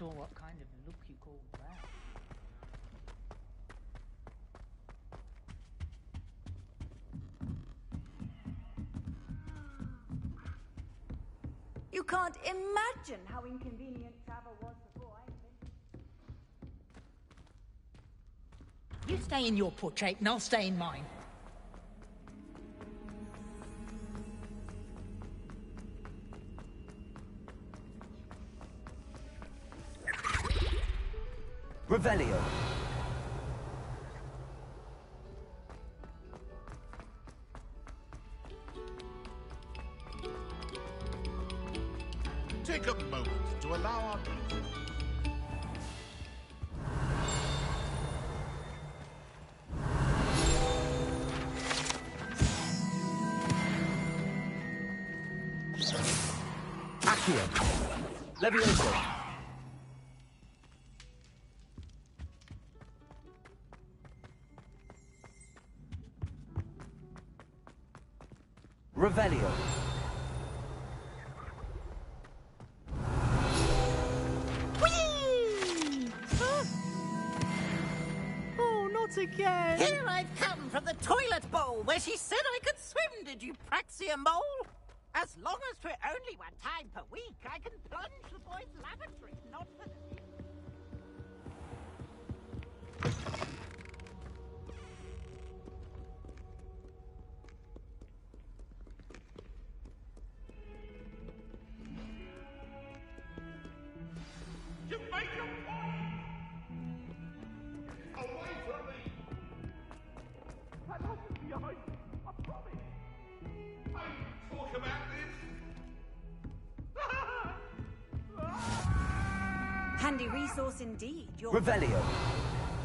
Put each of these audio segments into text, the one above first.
sure what kind of look you call that. You can't imagine how inconvenient travel was before I invented. You stay in your portrait and I'll stay in mine. Revelio. Take a moment to allow our meeting. Accio. Levioso. Revelio. Oh, not again! Here I've come from the toilet bowl where she said I could swim, did you praxia mole? As long as 'twere only one time per week, I can plunge the boys' lavatory, not for the... You make your point! Away from me! I love you behind, I promise! Hey, talk about this! Handy resource indeed. You're Revelio.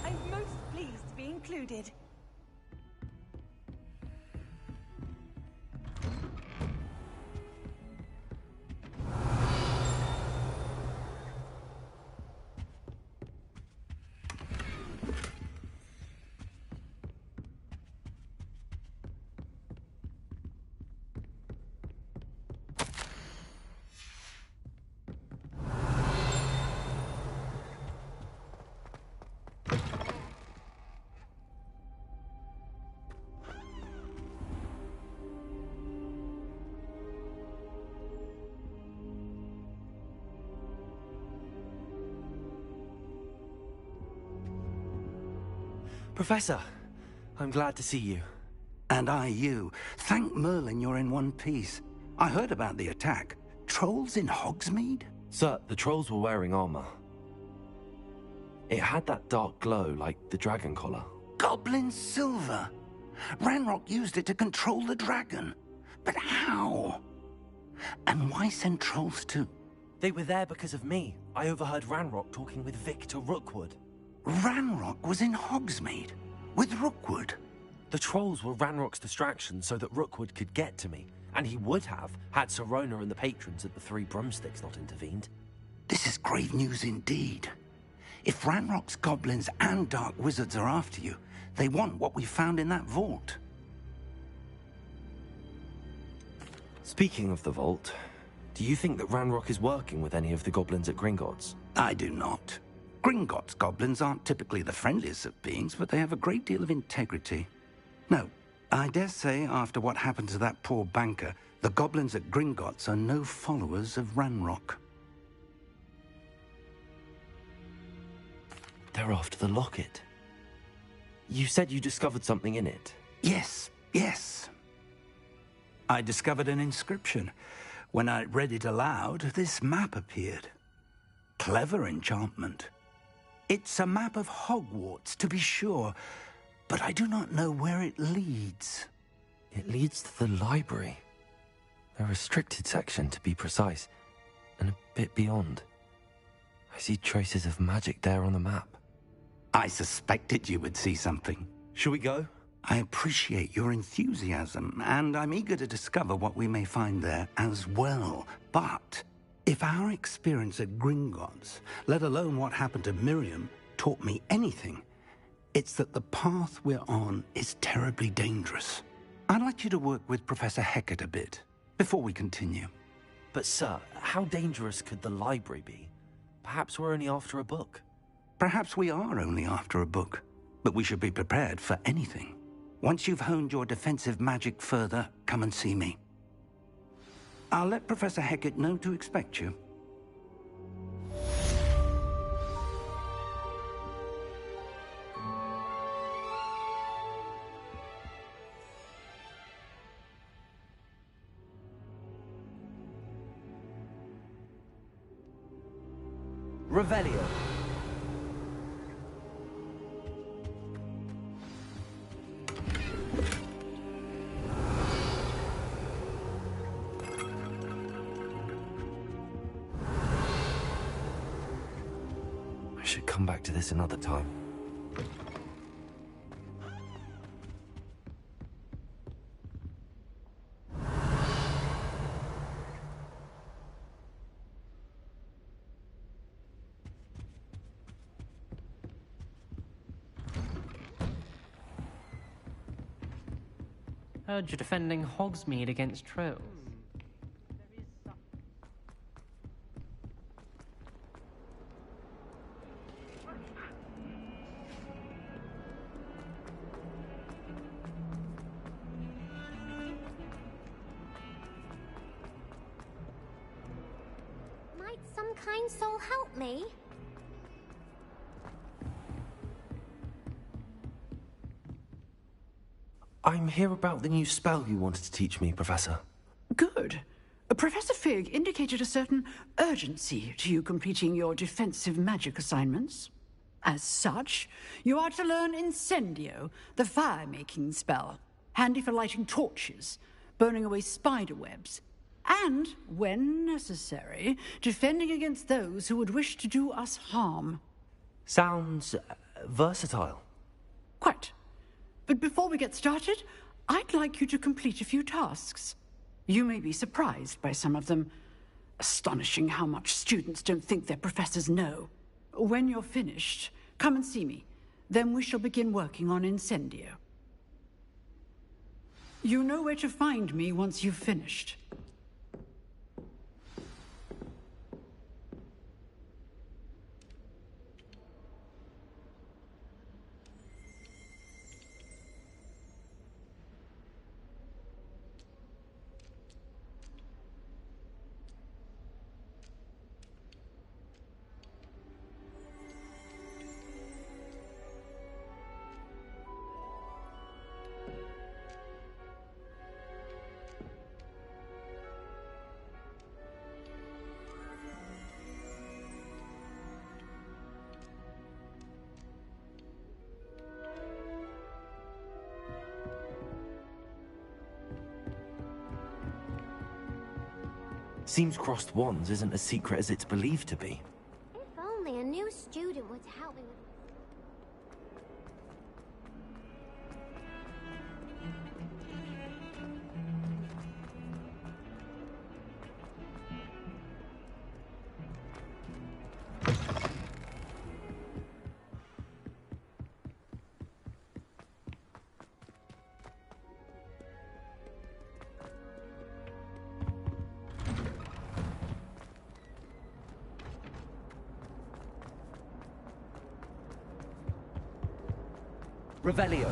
I'm most pleased to be included. Professor, I'm glad to see you. And I you. Thank Merlin you're in one piece. I heard about the attack. Trolls in Hogsmeade? Sir, the trolls were wearing armor. It had that dark glow like the dragon collar. Goblin silver. Ranrock used it to control the dragon. But how? And why send trolls too? They were there because of me. I overheard Ranrock talking with Victor Rookwood. Ranrock was in Hogsmeade with Rookwood. The trolls were Ranrock's distraction so that Rookwood could get to me, and he would have had Sirona and the patrons at the Three Broomsticks not intervened. This is grave news indeed. If Ranrock's goblins and dark wizards are after you, they want what we found in that vault. Speaking of the vault, do you think that Ranrock is working with any of the goblins at Gringotts? I do not. Gringotts goblins aren't typically the friendliest of beings, but they have a great deal of integrity. No, I dare say after what happened to that poor banker, the goblins at Gringotts are no followers of Ranrock. They're after the locket. You said you discovered something in it. Yes, yes. I discovered an inscription. When I read it aloud, this map appeared. Clever enchantment. It's a map of Hogwarts, to be sure, but I do not know where it leads. It leads to the library. A restricted section, to be precise, and a bit beyond. I see traces of magic there on the map. I suspected you would see something. Shall we go? I appreciate your enthusiasm, and I'm eager to discover what we may find there as well. But if our experience at Gringotts, let alone what happened to Miriam, taught me anything, it's that the path we're on is terribly dangerous. I'd like you to work with Professor Hecat a bit before we continue. But sir, how dangerous could the library be? Perhaps we're only after a book. Perhaps we are only after a book, but we should be prepared for anything. Once you've honed your defensive magic further, come and see me. I'll let Professor Hecat know to expect you. Revelio. I should come back to this another time. Heard you're defending Hogsmeade against trolls. Might some kind soul help me? I'm here about the new spell you wanted to teach me, Professor. Good. Professor Fig indicated a certain urgency to you completing your defensive magic assignments. As such, you are to learn Incendio, the fire-making spell, handy for lighting torches, burning away spider webs, and, when necessary, defending against those who would wish to do us harm. Sounds versatile. Quite. But before we get started, I'd like you to complete a few tasks. You may be surprised by some of them. Astonishing how much students don't think their professors know. When you're finished, come and see me. Then we shall begin working on Incendio. You know where to find me once you've finished. Seems crossed wands isn't as secret as it's believed to be. If only a new student were to help me with... Revelio.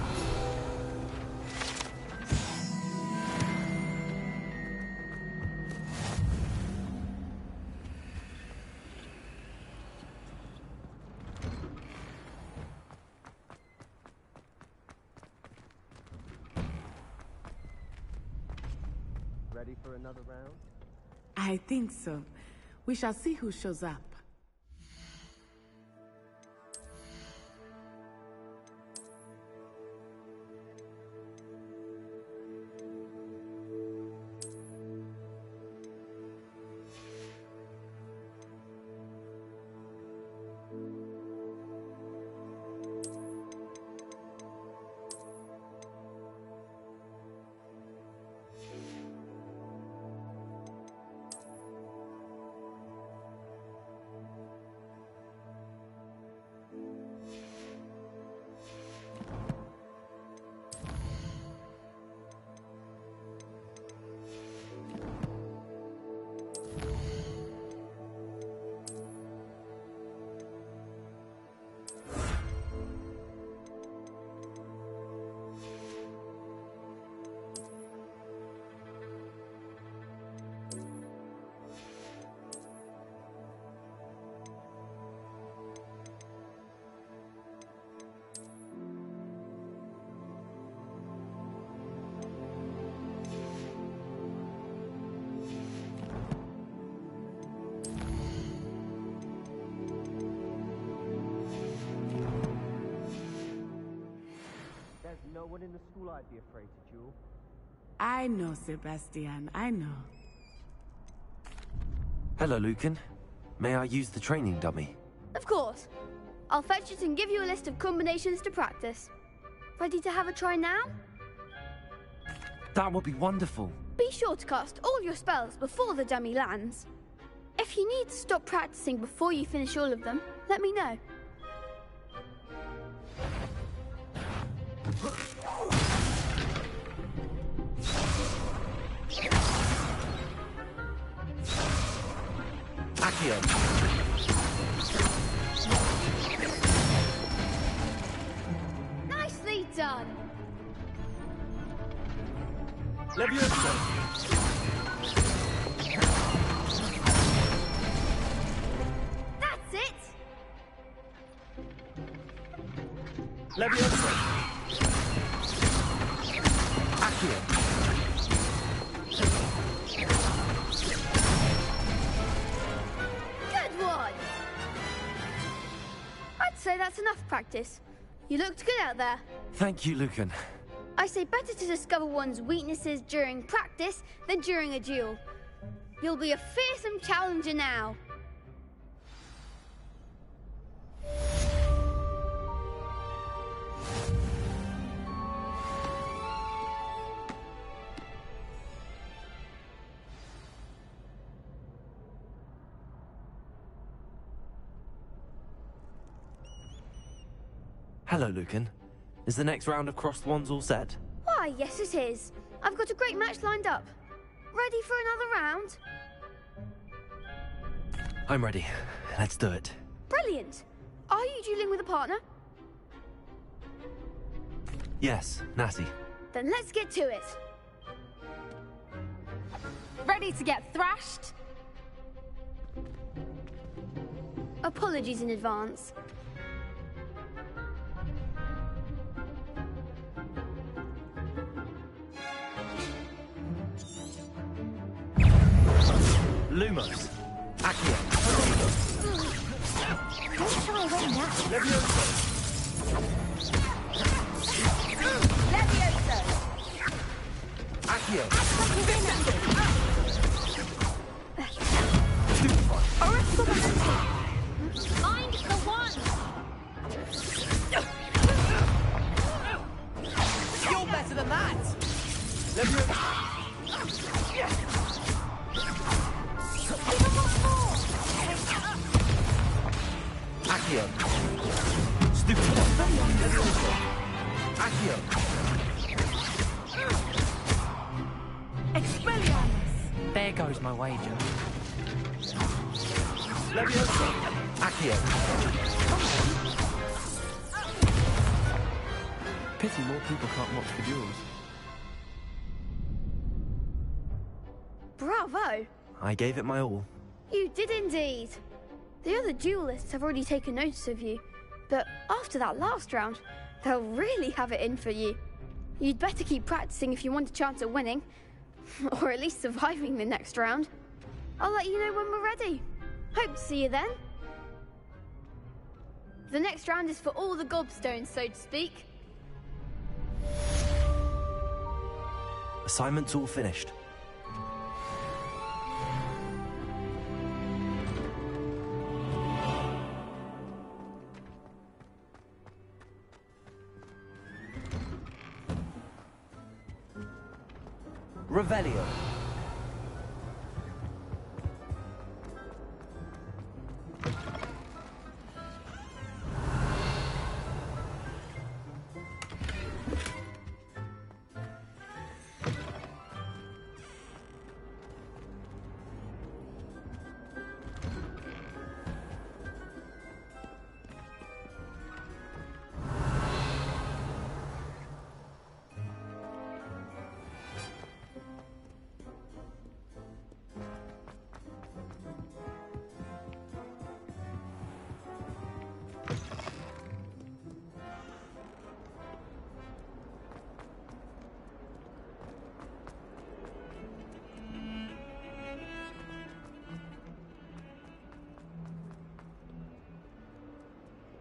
Ready for another round? I think so. We shall see who shows up. the school I'd be afraid to duel. I know, Sebastian, I know. Hello, Lucan. May I use the training dummy? Of course. I'll fetch it and give you a list of combinations to practice. Ready to have a try now? That would be wonderful. Be sure to cast all your spells before the dummy lands. If you need to stop practicing before you finish all of them, let me know. Accio. Nicely done. Levioso. That's it. Levioso. Accio. Good one. I'd say that's enough practice. You looked good out there. Thank you, Lucan. I say better to discover one's weaknesses during practice than during a duel. You'll be a fearsome challenger now. Hello, Lucan. Is the next round of crossed wands all set? Why, yes it is. I've got a great match lined up. Ready for another round? I'm ready. Let's do it. Brilliant. Are you dueling with a partner? Yes, Natty. Then let's get to it. Ready to get thrashed? Apologies in advance. Lumos. Accio. Don't shy away now. Levioso. Levioso! Accio. Find the one! You're better than that! Levioso. Accio. Stupid. Accio. Expelliarmus! There goes my wager. Levioso. Accio. Pity more people can't watch the duels. Bravo! I gave it my all. You did indeed. The other duelists have already taken notice of you, but after that last round, they'll really have it in for you. You'd better keep practicing if you want a chance at winning, or at least surviving the next round. I'll let you know when we're ready. Hope to see you then. The next round is for all the gobstones, so to speak. Assignment's all finished. Revelio.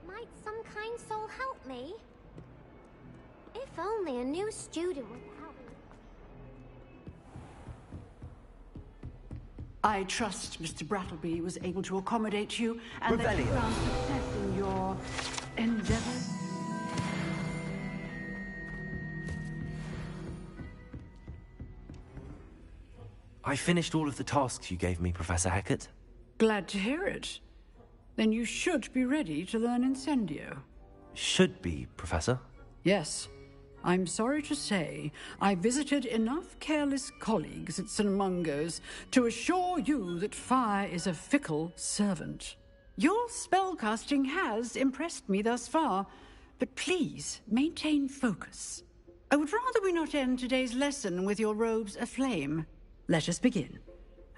Might some kind soul help me? If If only a new student would help me. I trust Mr. Brattleby was able to accommodate you and that you Revelio. found success in your endeavors. I finished all of the tasks you gave me, Professor Hecat. Glad to hear it. Then you should be ready to learn Incendio. Should be, Professor. Yes. I'm sorry to say, I visited enough careless colleagues at St. Mungo's to assure you that fire is a fickle servant. Your spellcasting has impressed me thus far, but please maintain focus. I would rather we not end today's lesson with your robes aflame. Let us begin.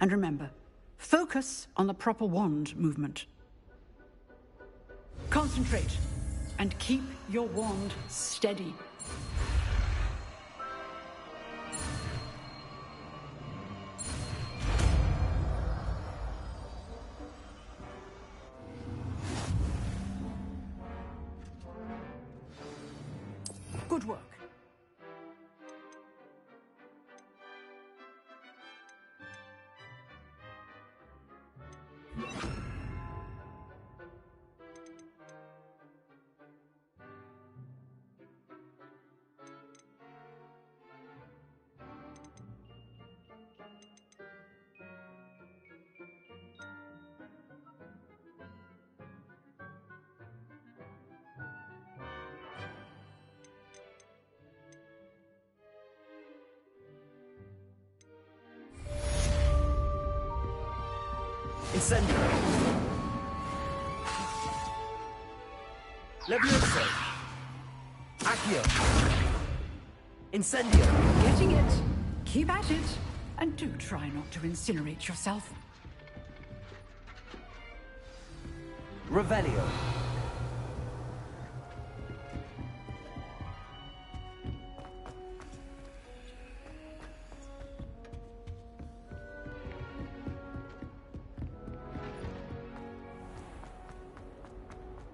And remember, focus on the proper wand movement. Concentrate, and keep your wand steady. Good work. Incendio. Levioso. Accio. Incendio. Getting it. Keep at it. And do try not to incinerate yourself. Revelio.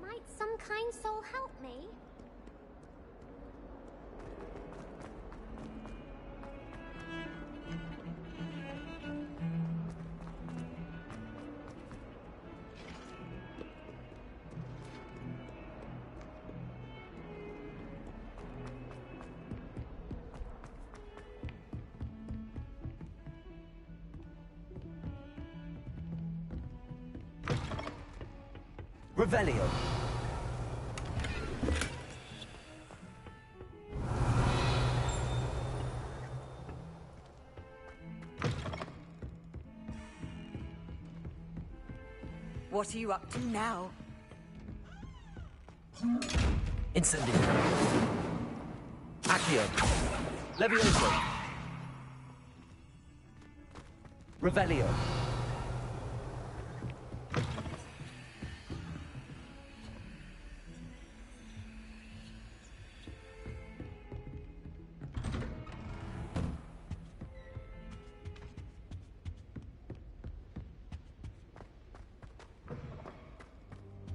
Might some kind soul help me? Revelio. What are you up to now? Incendio. Accio. Levioso. Revelio.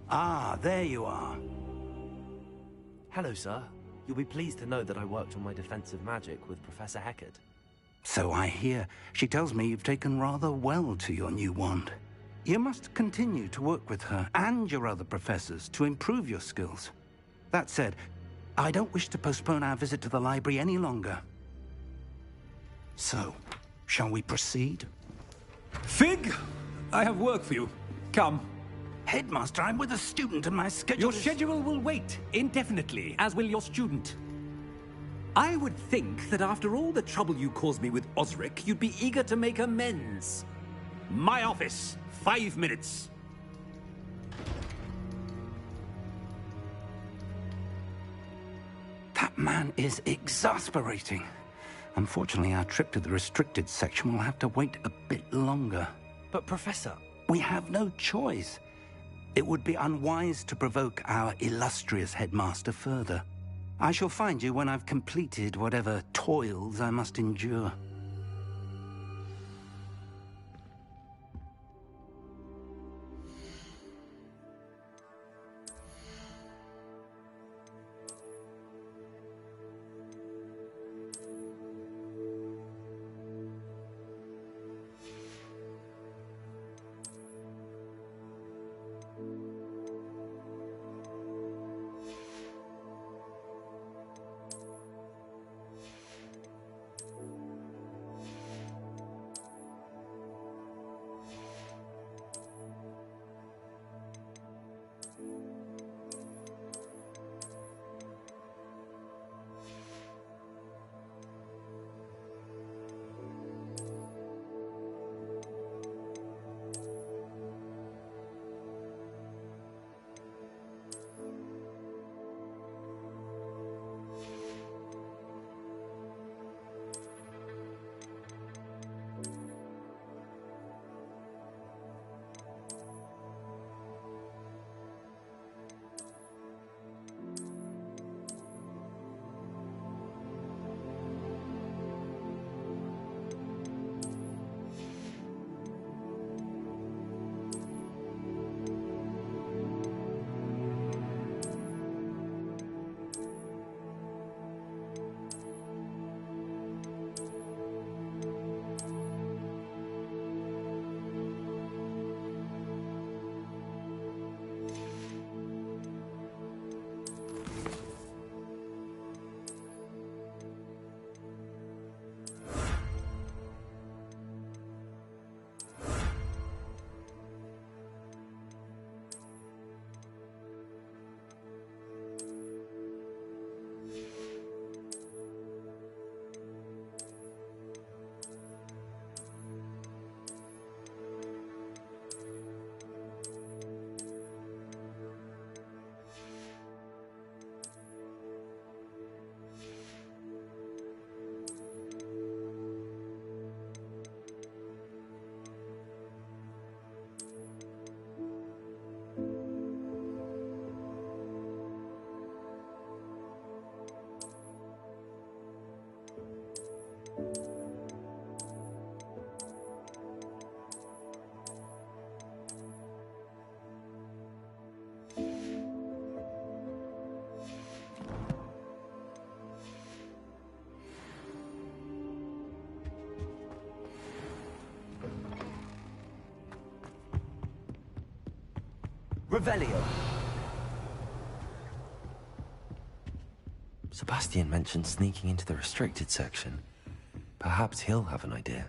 Ah, there you are. Hello, sir. You'll be pleased to know that I worked on my defensive magic with Professor Hecat. So I hear. She tells me you've taken rather well to your new wand. You must continue to work with her and your other professors to improve your skills. That said, I don't wish to postpone our visit to the library any longer. So, shall we proceed? Fig, I have work for you. Come. Headmaster, I'm with a student and my schedule Your schedule will wait indefinitely, as will your student. I would think that after all the trouble you caused me with Osric, you'd be eager to make amends. My office, 5 minutes. That man is exasperating. Unfortunately, our trip to the restricted section will have to wait a bit longer. But, Professor... We have no choice. It would be unwise to provoke our illustrious headmaster further. I shall find you when I've completed whatever toils I must endure. Revelio! Sebastian mentioned sneaking into the restricted section. Perhaps he'll have an idea.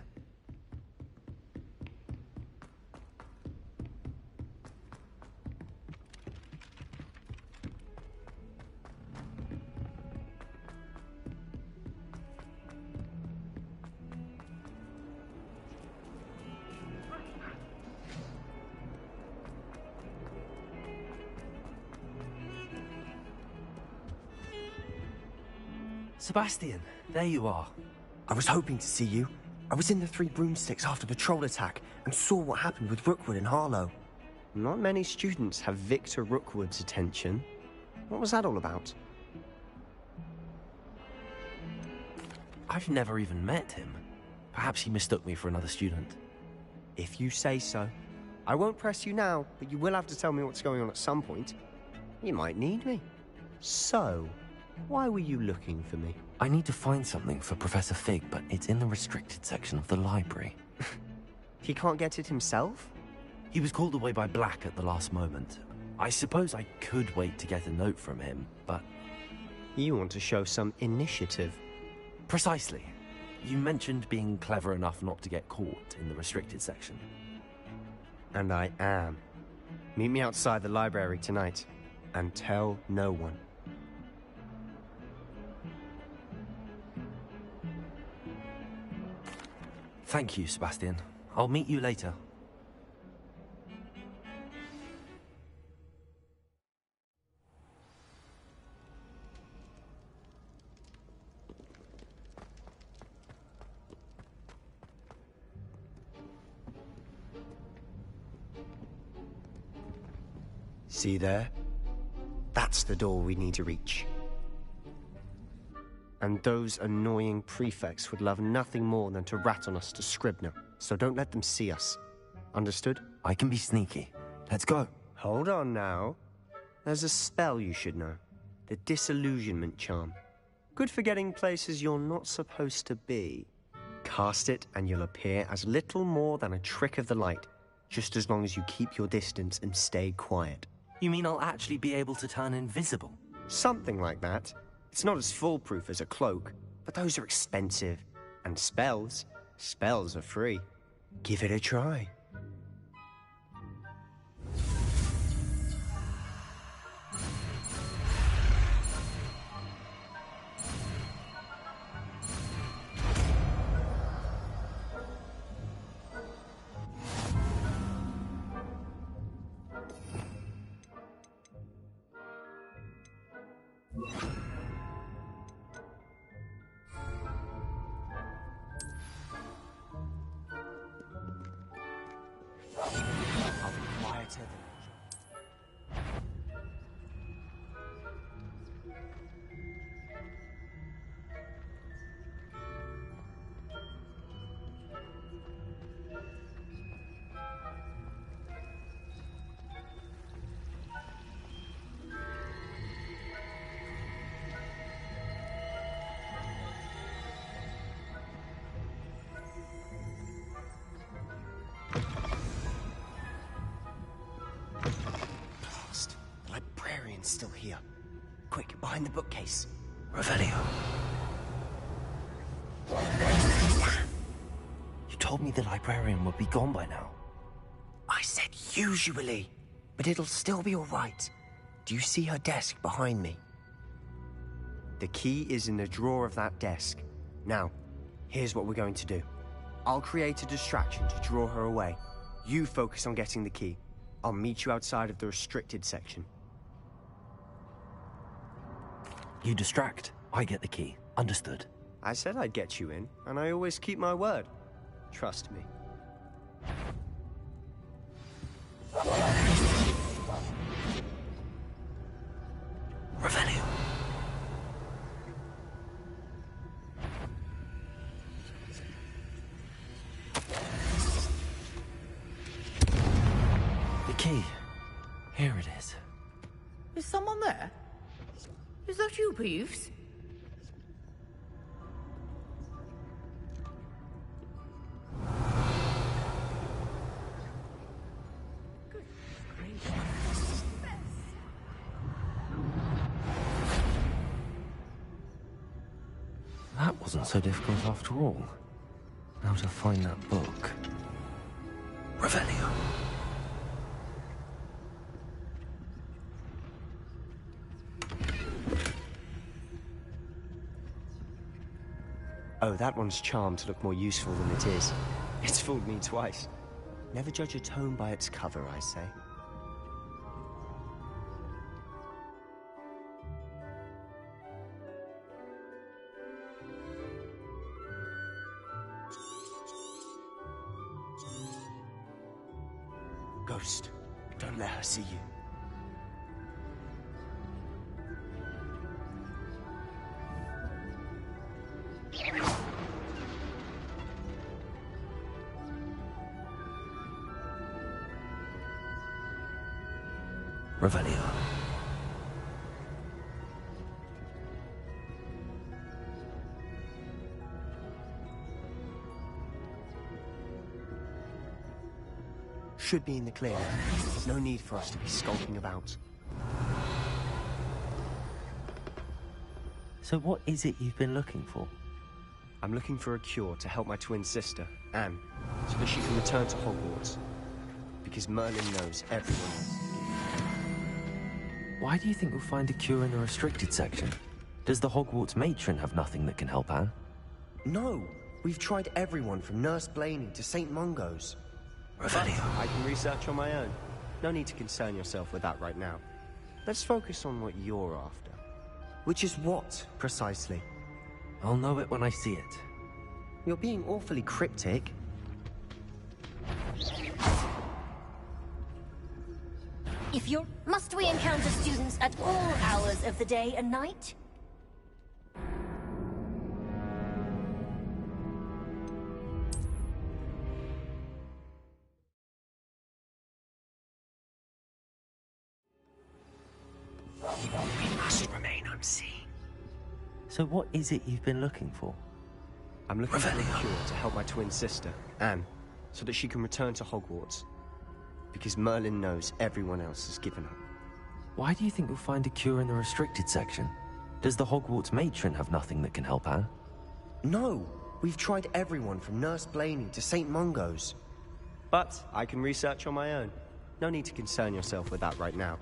Sebastian, there you are. I was hoping to see you. I was in the Three Broomsticks after the troll attack and saw what happened with Rookwood and Harlow. Not many students have Victor Rookwood's attention. What was that all about? I've never even met him. Perhaps he mistook me for another student. If you say so. I won't press you now, but you will have to tell me what's going on at some point. You might need me. So, why were you looking for me? I need to find something for Professor Fig, but it's in the restricted section of the library. He can't get it himself? He was called away by Black at the last moment. I suppose I could wait to get a note from him, but... You want to show some initiative. Precisely. You mentioned being clever enough not to get caught in the restricted section. And I am. Meet me outside the library tonight, and tell no one. Thank you, Sebastian. I'll meet you later. See there? That's the door we need to reach. And those annoying prefects would love nothing more than to rat on us to Scribner, so don't let them see us. Understood? I can be sneaky. Let's go. Hold on now. There's a spell you should know. The Disillusionment Charm. Good for getting places you're not supposed to be. Cast it and you'll appear as little more than a trick of the light, just as long as you keep your distance and stay quiet. You mean I'll actually be able to turn invisible? Something like that. It's not as foolproof as a cloak, but those are expensive. And spells are free. Give it a try. Still here. Quick, behind the bookcase. Revelio. You told me the librarian would be gone by now. I said usually, but it'll still be all right. Do you see her desk behind me? The key is in the drawer of that desk. Now, here's what we're going to do. I'll create a distraction to draw her away. You focus on getting the key. I'll meet you outside of the restricted section. You distract, I get the key. Understood. I said I'd get you in, and I always keep my word. Trust me. Revelio. The key. Here it is. Is someone there? Is that you, Peeves? Good gracious. wasn't so difficult after all. Now to find that book. Revelio. Oh, that one's charmed to look more useful than it is. It's fooled me twice. Never judge a tome by its cover, I say. Ghost, don't let her see you. Revelio. Should be in the clear. No need for us to be skulking about. So what is it you've been looking for? I'm looking for a cure to help my twin sister, Anne, so that she can return to Hogwarts. Because Merlin knows everyone else. Why do you think we'll find a cure in the restricted section? Does the Hogwarts matron have nothing that can help Anne? No! We've tried everyone from Nurse Blaney to St. Mungo's. Revelio. I can research on my own. No need to concern yourself with that right now. Let's focus on what you're after. Which is what, precisely? I'll know it when I see it. You're being awfully cryptic. Must we encounter students at all hours of the day and night? We must remain unseen. So what is it you've been looking for? I'm looking for a cure to help my twin sister, Anne, so that she can return to Hogwarts. Because Merlin knows everyone else has given up. Why do you think we'll find a cure in the restricted section? Does the Hogwarts matron have nothing that can help Anne? No! We've tried everyone from Nurse Blaney to St. Mungo's. But I can research on my own. No need to concern yourself with that right now.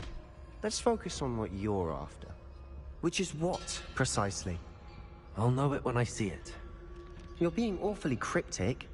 Let's focus on what you're after. Which is what, precisely? I'll know it when I see it. You're being awfully cryptic.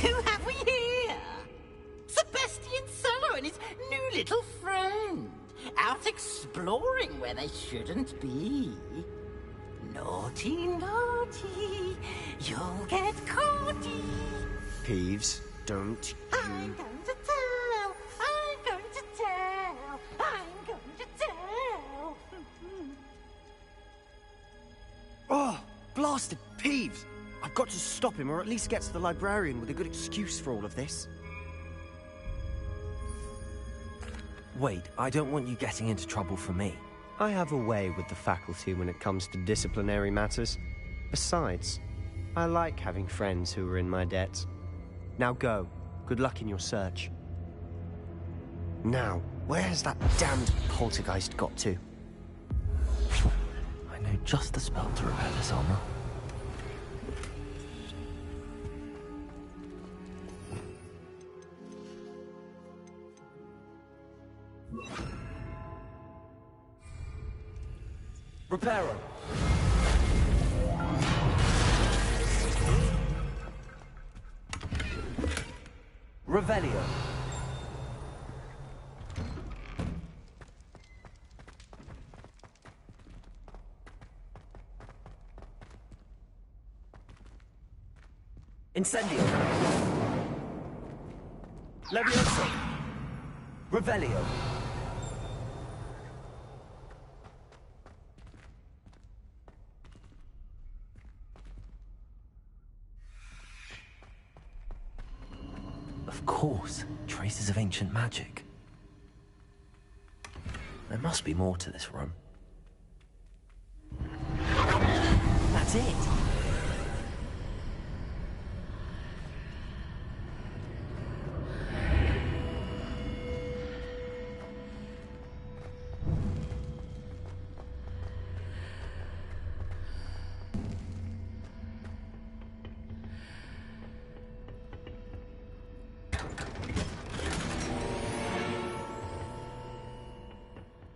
Who have we here? Sebastian Sallow and his new little friend. Out exploring where they shouldn't be. Naughty, naughty, you'll get caughty. Peeves, don't I'm going to tell, I'm going to tell, I'm going to tell. Oh, blasted Peeves! I've got to stop him, or at least get to the librarian with a good excuse for all of this. Wait, I don't want you getting into trouble for me. I have a way with the faculty when it comes to disciplinary matters. Besides, I like having friends who are in my debt. Now go. Good luck in your search. Now, where's that damned poltergeist got to? I know just the spell to repair this armor. Reparo. Revelio. Incendio. Levioso. Revelio. Of course, traces of ancient magic. There must be more to this room. That's it.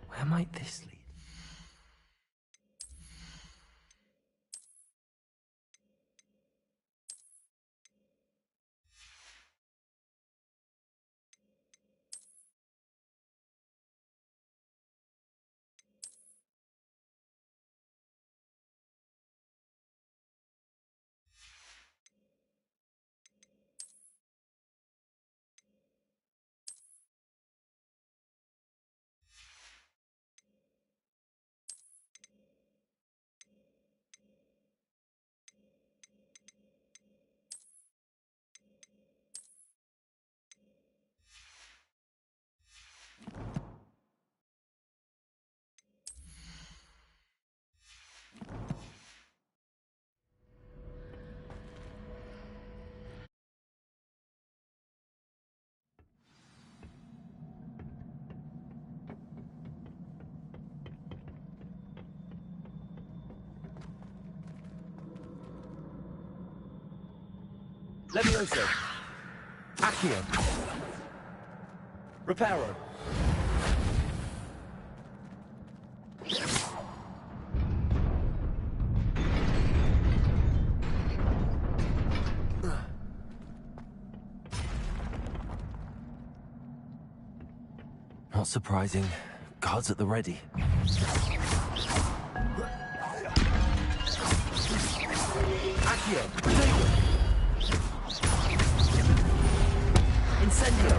Where might this lead? Levioso. Accio. Reparo. Not surprising. Guards at the ready. Accio. Incendio!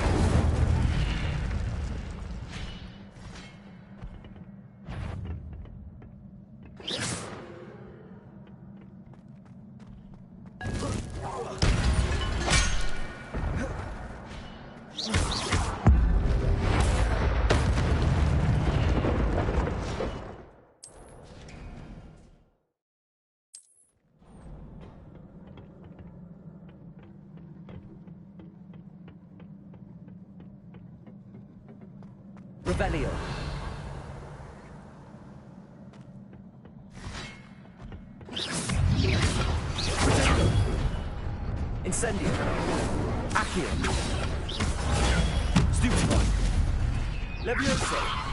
Revelio. Incendio. Accio. Stupefy. Levioso.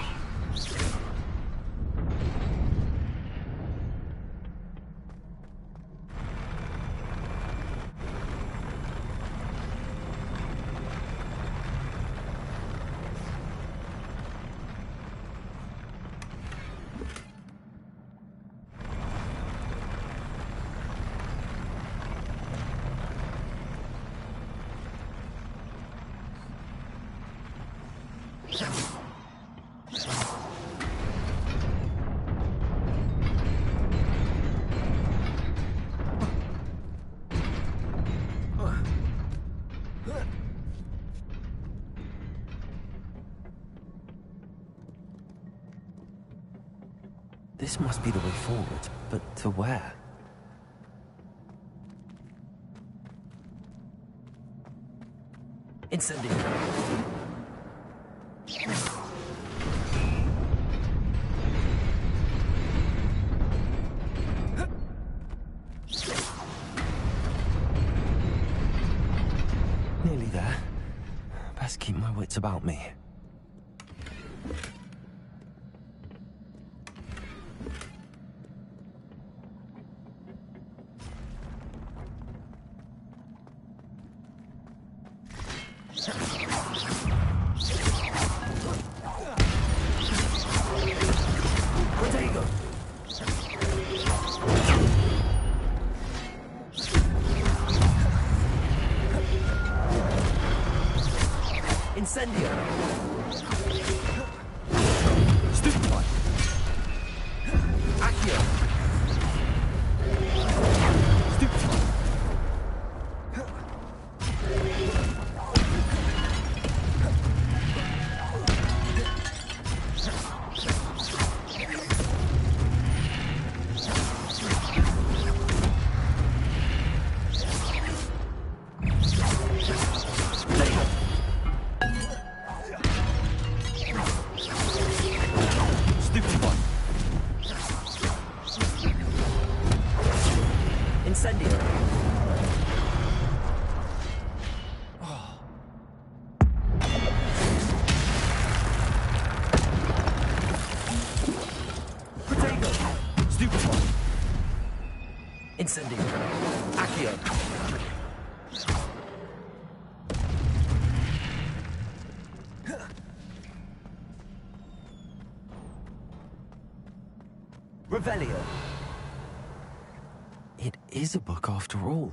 This must be the way forward, but to where? Incendio. Nearly there. Best keep my wits about me. Incendio! Stupefy! Accio! Stupefy! Incendio! Protego! Stupefy! Incendio! Accio! Revelio! It is a book after all.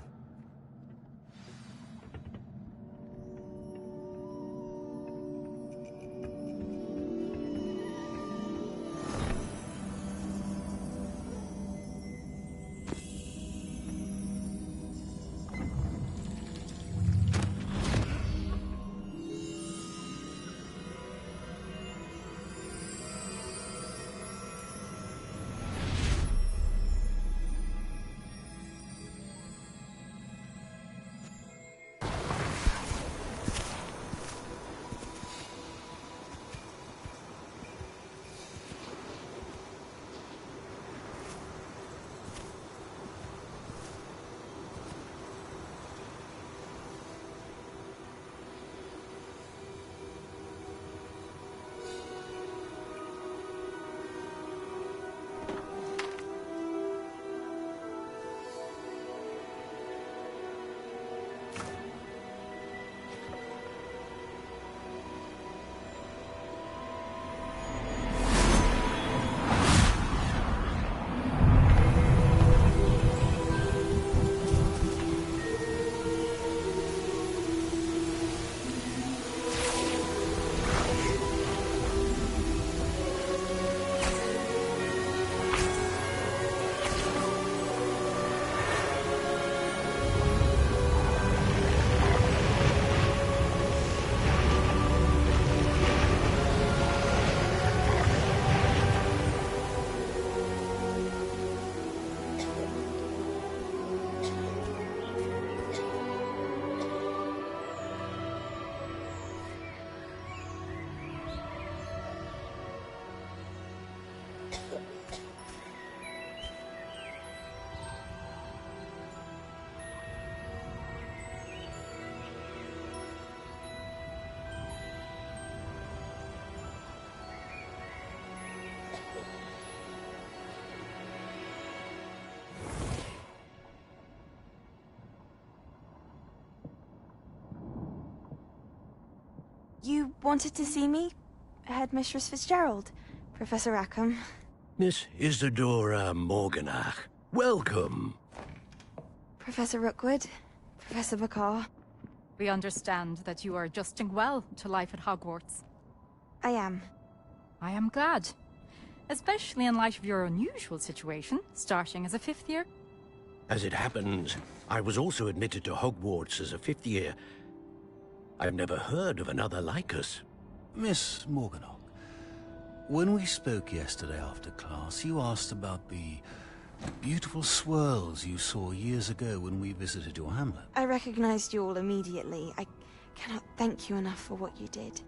You wanted to see me? Headmistress Fitzgerald, Professor Rackham. Miss Isadora Morganach, welcome. Professor Rookwood, Professor Bakar. We understand that you are adjusting well to life at Hogwarts. I am. I am glad. Especially in light of your unusual situation, starting as a 5th year. As it happens, I was also admitted to Hogwarts as a 5th year. I've never heard of another like us. Miss Morganach, when we spoke yesterday after class, you asked about the beautiful swirls you saw years ago when we visited your hamlet. I recognized you all immediately. I cannot thank you enough for what you did.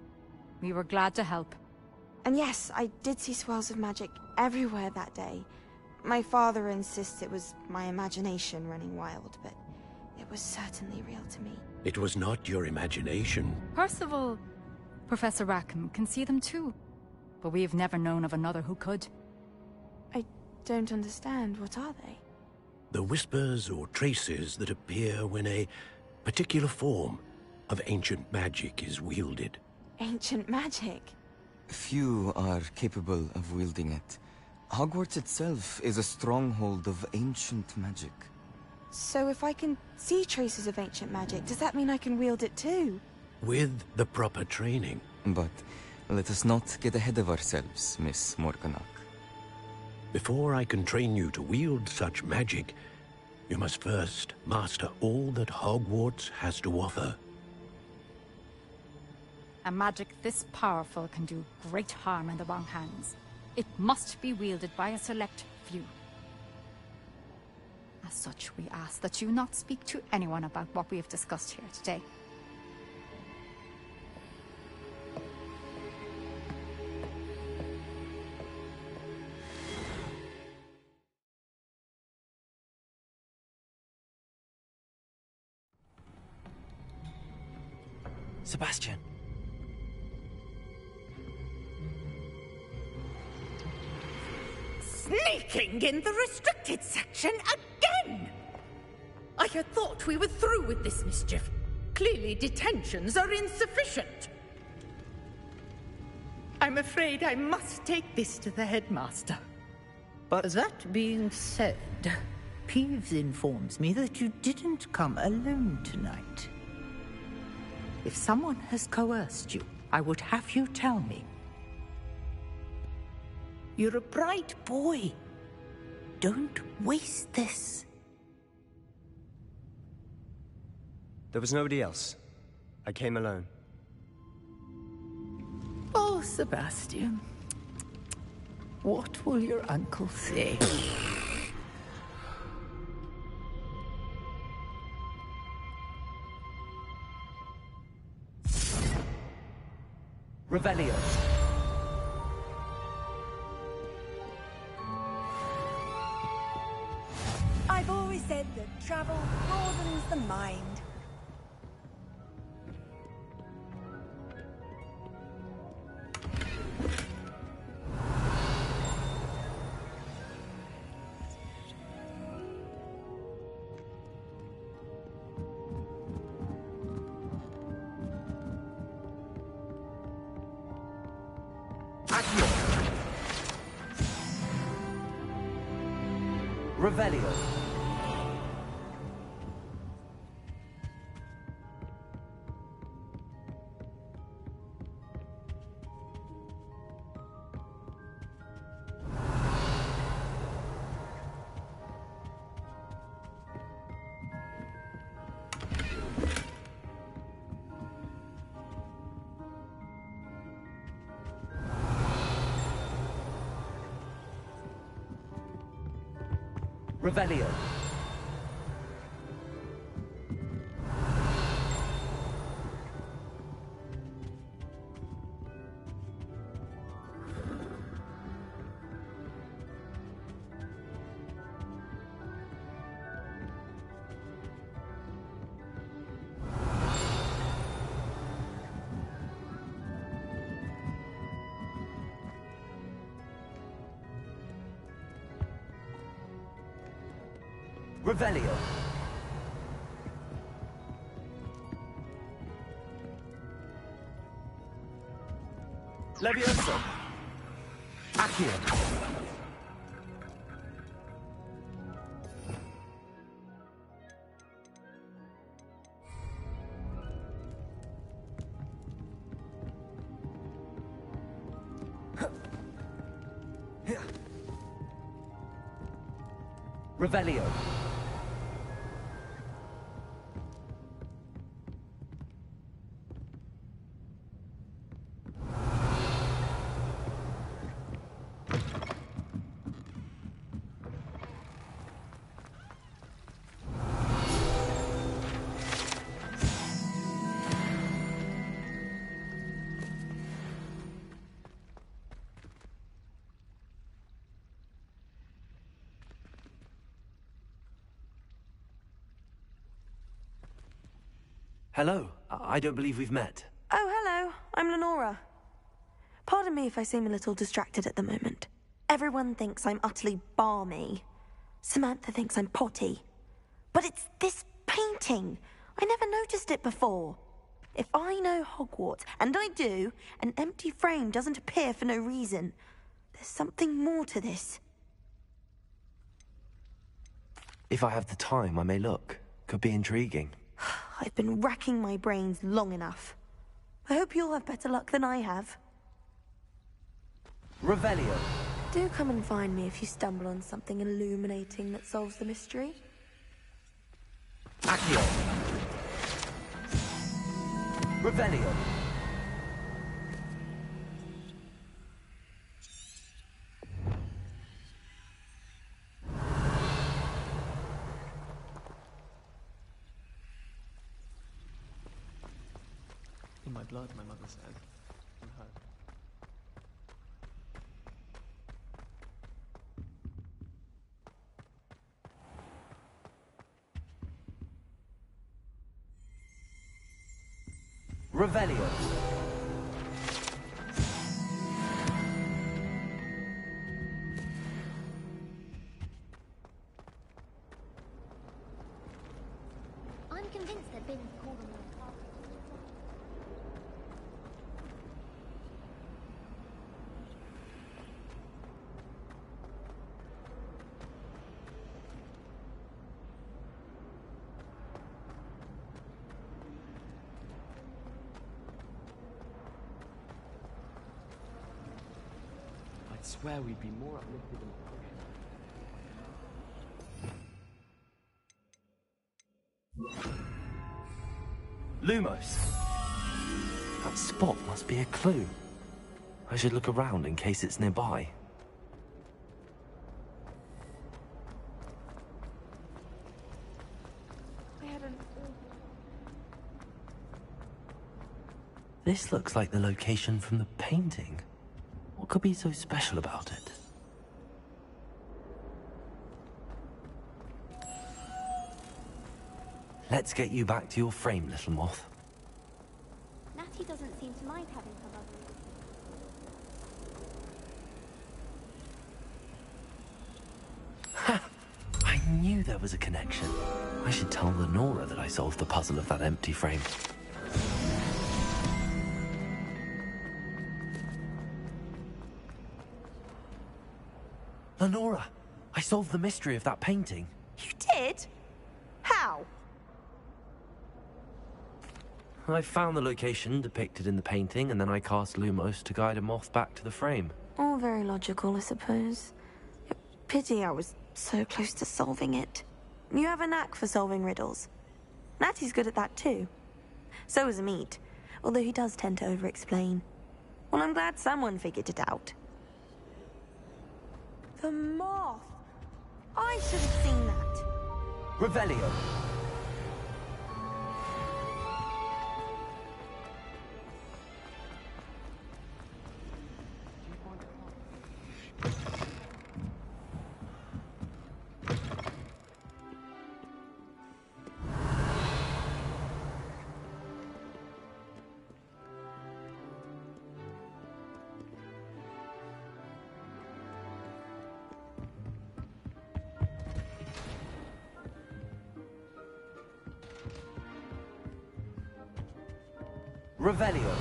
We were glad to help. And yes, I did see swirls of magic everywhere that day. My father insists it was my imagination running wild, but it was certainly real to me. It was not your imagination. Percival, Professor Rackham can see them too. But we've never known of another who could. I don't understand. What are they? The whispers or traces that appear when a particular form of ancient magic is wielded. Ancient magic? Few are capable of wielding it. Hogwarts itself is a stronghold of ancient magic. So if I can see traces of ancient magic, does that mean I can wield it too? with the proper training. But let us not get ahead of ourselves, Miss Morganach. Before I can train you to wield such magic, you must first master all that Hogwarts has to offer. A magic this powerful can do great harm in the wrong hands. It must be wielded by a select few. As such, we ask that you not speak to anyone about what we have discussed here today. Sebastian. Sneaking in the restricted section again! I had thought we were through with this mischief. Clearly detentions are insufficient. I'm afraid I must take this to the headmaster. But that being said, Peeves informs me that you didn't come alone tonight. If someone has coerced you, I would have you tell me. You're a bright boy. Don't waste this. There was nobody else. I came alone. Oh, Sebastian. What will your uncle say? Revelio. I've always said that travel broadens the mind. Revelio. Revelio. Revelio. Levioso. Accio. Revelio. Hello. I don't believe we've met. Oh, hello. I'm Lenora. Pardon me if I seem a little distracted at the moment. Everyone thinks I'm utterly balmy. Samantha thinks I'm potty. But it's this painting. I never noticed it before. If I know Hogwarts, and I do, an empty frame doesn't appear for no reason. There's something more to this. If I have the time, I may look. Could be intriguing. I've been racking my brains long enough. I hope you'll have better luck than I have. Revelio. Do come and find me if you stumble on something illuminating that solves the mystery. Accio. Revelio. In my blood, my mother said. In her. Revelio. I'm convinced that Billy called on my father. I'd swear we'd be more uplifted than Lumos! That spot must be a clue. I should look around in case it's nearby. This looks like the location from the painting. What could be so special about it? Let's get you back to your frame, little moth. Natty doesn't seem to mind having her mother. I knew there was a connection. I should tell Lenora that I solved the puzzle of that empty frame. Lenora, I solved the mystery of that painting. You did? How? I found the location depicted in the painting, and then I cast Lumos to guide a moth back to the frame. All very logical, I suppose. Pity I was so close to solving it. You have a knack for solving riddles. Natty's good at that too. So is Amit, although he does tend to over-explain. Well, I'm glad someone figured it out. The moth! I should have seen that. Revelio. Revelio.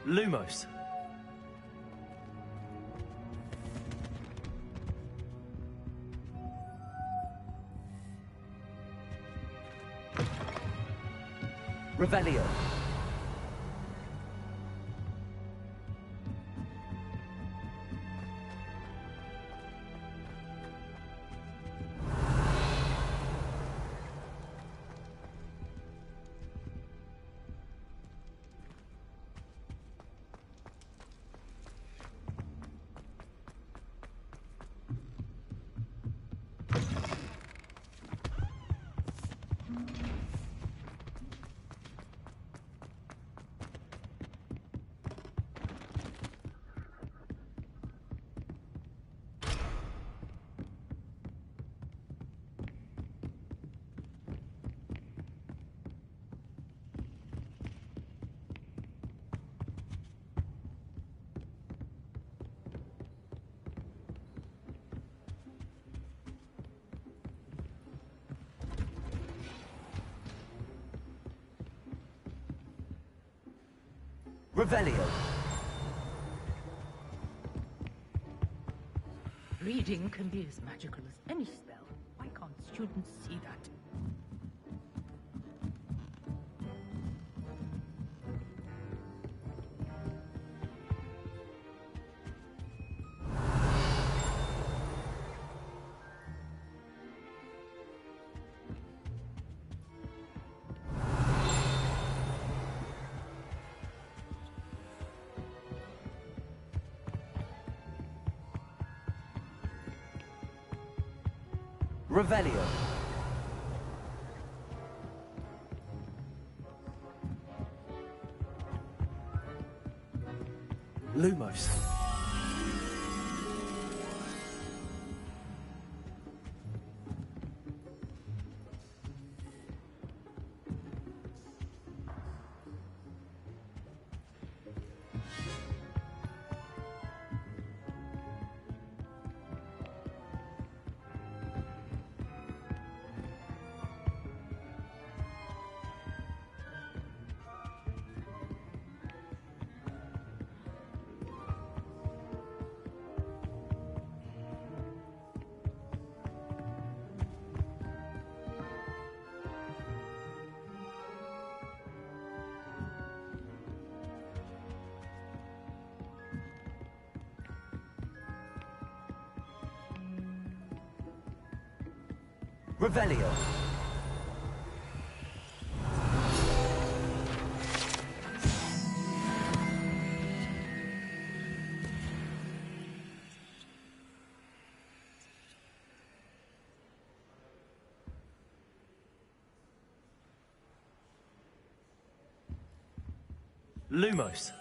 Lumos. Revelio. Revelio. Reading can be as magical as any spell. Why can't students see that? Revelio. Lumos. Revelio. Lumos.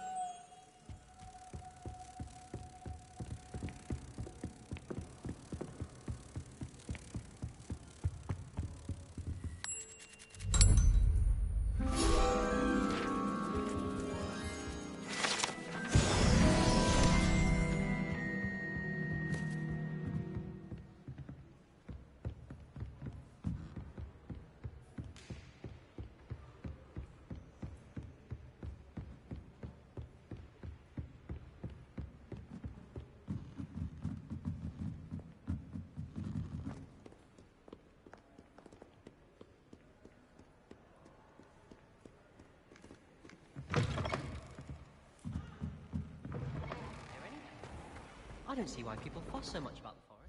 I don't see why people fuss so much about the forest.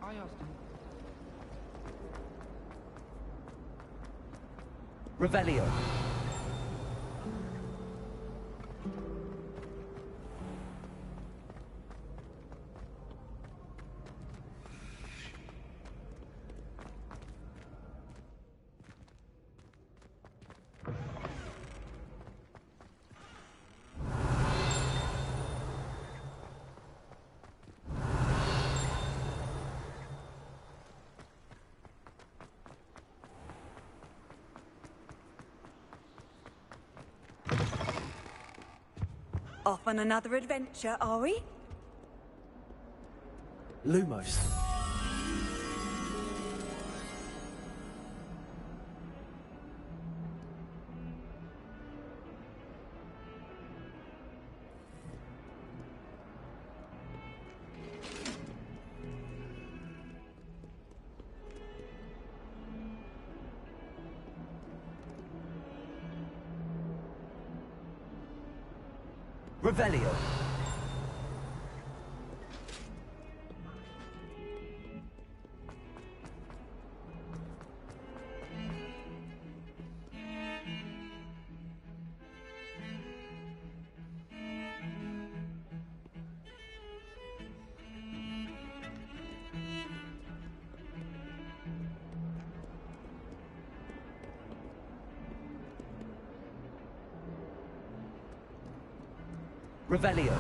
I asked him. Revelio. Off on another adventure, are we? Lumos. Revelio. Revelio.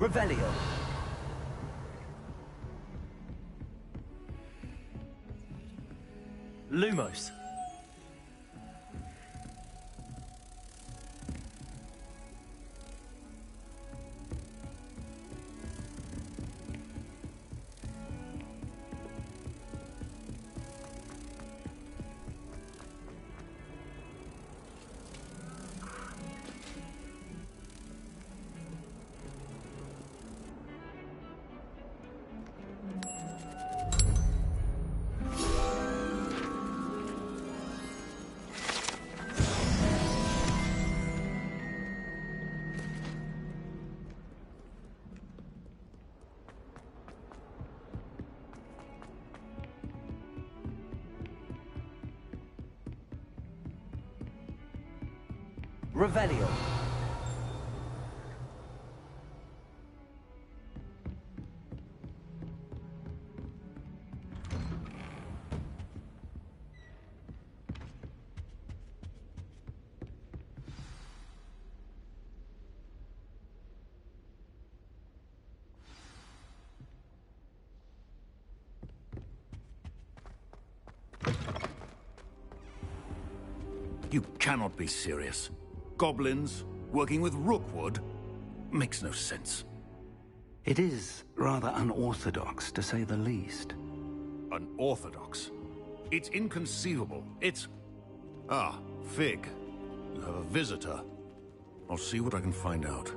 Revelio. Lumos. Revelio. You cannot be serious. Goblins working with Rookwood makes no sense. It is rather unorthodox, to say the least. Unorthodox? It's inconceivable. It's... Ah, Fig. You have a visitor. I'll see what I can find out.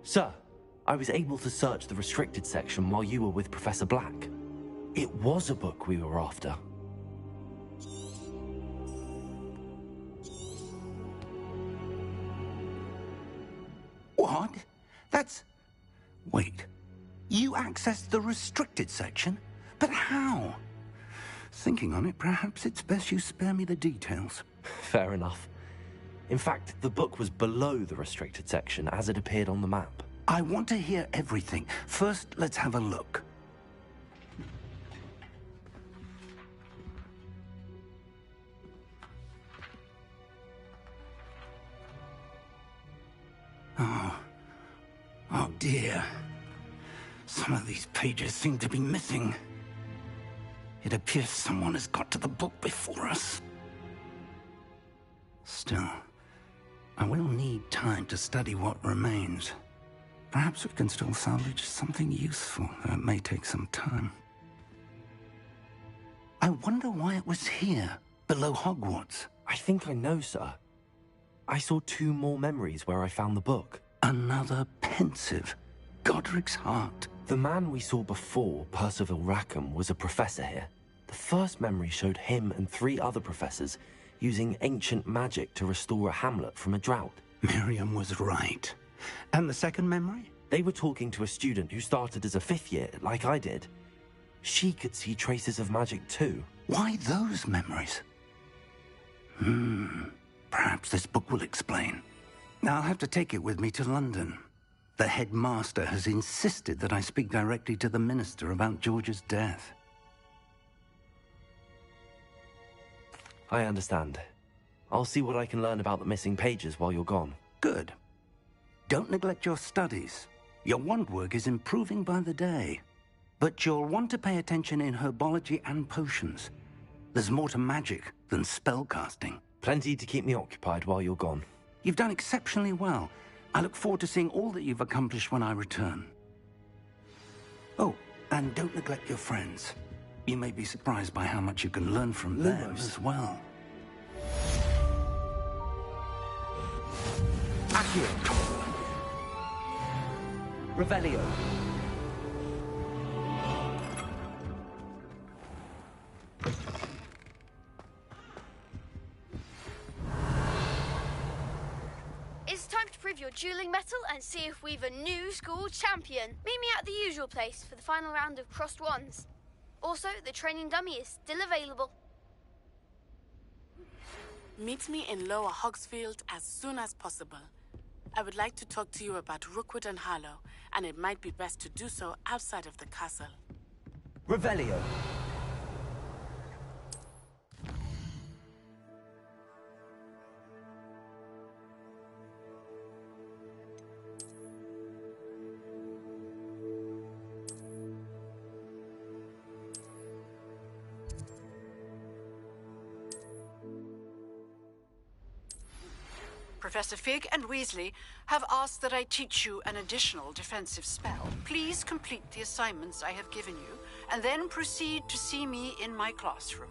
Sir, I was able to search the restricted section while you were with Professor Black. It was a book we were after. What? That's... Wait. You accessed the restricted section? But how? Thinking on it, perhaps it's best you spare me the details. Fair enough. In fact, the book was below the restricted section as it appeared on the map. I want to hear everything. First, let's have a look. Oh dear. Some of these pages seem to be missing. It appears someone has got to the book before us. Still, I will need time to study what remains. Perhaps we can still salvage something useful, though it may take some time. I wonder why it was here, below Hogwarts. I think I know, sir. I saw 2 more memories where I found the book. Another pensive. Godric's heart. The man we saw before, Percival Rackham, was a professor here. The first memory showed him and 3 other professors using ancient magic to restore a hamlet from a drought. Miriam was right. And the second memory? They were talking to a student who started as a 5th year, like I did. She could see traces of magic too. Why those memories? Perhaps this book will explain. I'll have to take it with me to London. The headmaster has insisted that I speak directly to the minister about George's death. I understand. I'll see what I can learn about the missing pages while you're gone. Good. Don't neglect your studies. Your wand work is improving by the day. But you'll want to pay attention in herbology and potions. There's more to magic than spellcasting. Plenty to keep me occupied while you're gone. You've done exceptionally well. I look forward to seeing all that you've accomplished when I return. Oh, and don't neglect your friends. You may be surprised by how much you can learn from them as well. Accio. Revelio. It's time to prove your dueling mettle and see if we've a new school champion. Meet me at the usual place for the final round of crossed wands. Also, the training dummy is still available. Meet me in Lower Hogsfield as soon as possible. I would like to talk to you about Rookwood and Harlow, and it might be best to do so outside of the castle. Revelio. Professor Fig and Weasley have asked that I teach you an additional defensive spell. Please complete the assignments I have given you, and then proceed to see me in my classroom.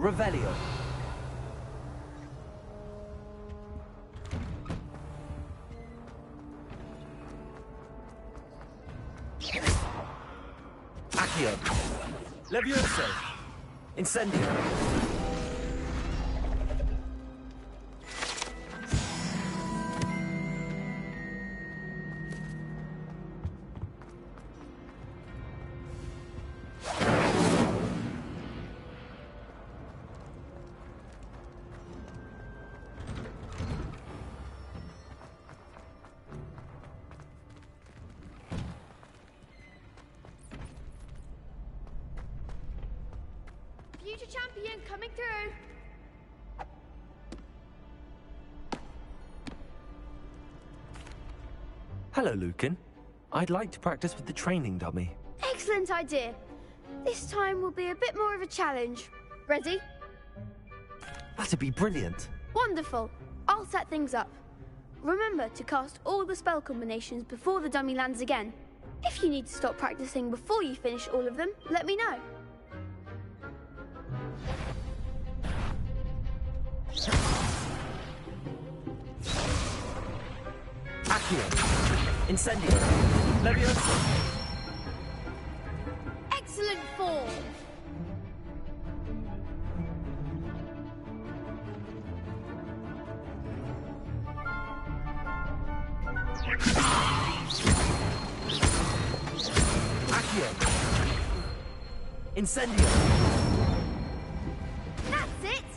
Revelio. Accio. Levioso. Incendio. future champion coming through. Hello, Lucan. I'd like to practice with the training dummy. Excellent idea. This time will be a bit more of a challenge. Ready? That'd be brilliant. Wonderful. I'll set things up. Remember to cast all the spell combinations before the dummy lands again. If you need to stop practicing before you finish all of them, let me know. Accio. Incendio. Leviosa. Excellent form. Accio. Incendio. That's it.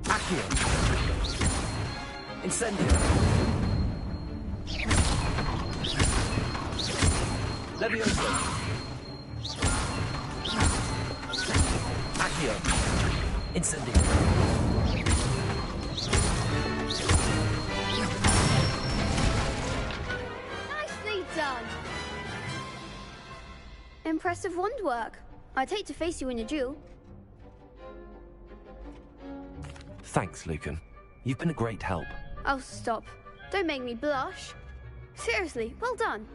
Accio. Incendio. Leviosa. Accio. Incendio. Nicely done. Impressive wand work. I'd hate to face you in a duel. Thanks, Lucan. You've been a great help. Oh, stop. Don't make me blush. Seriously, well done.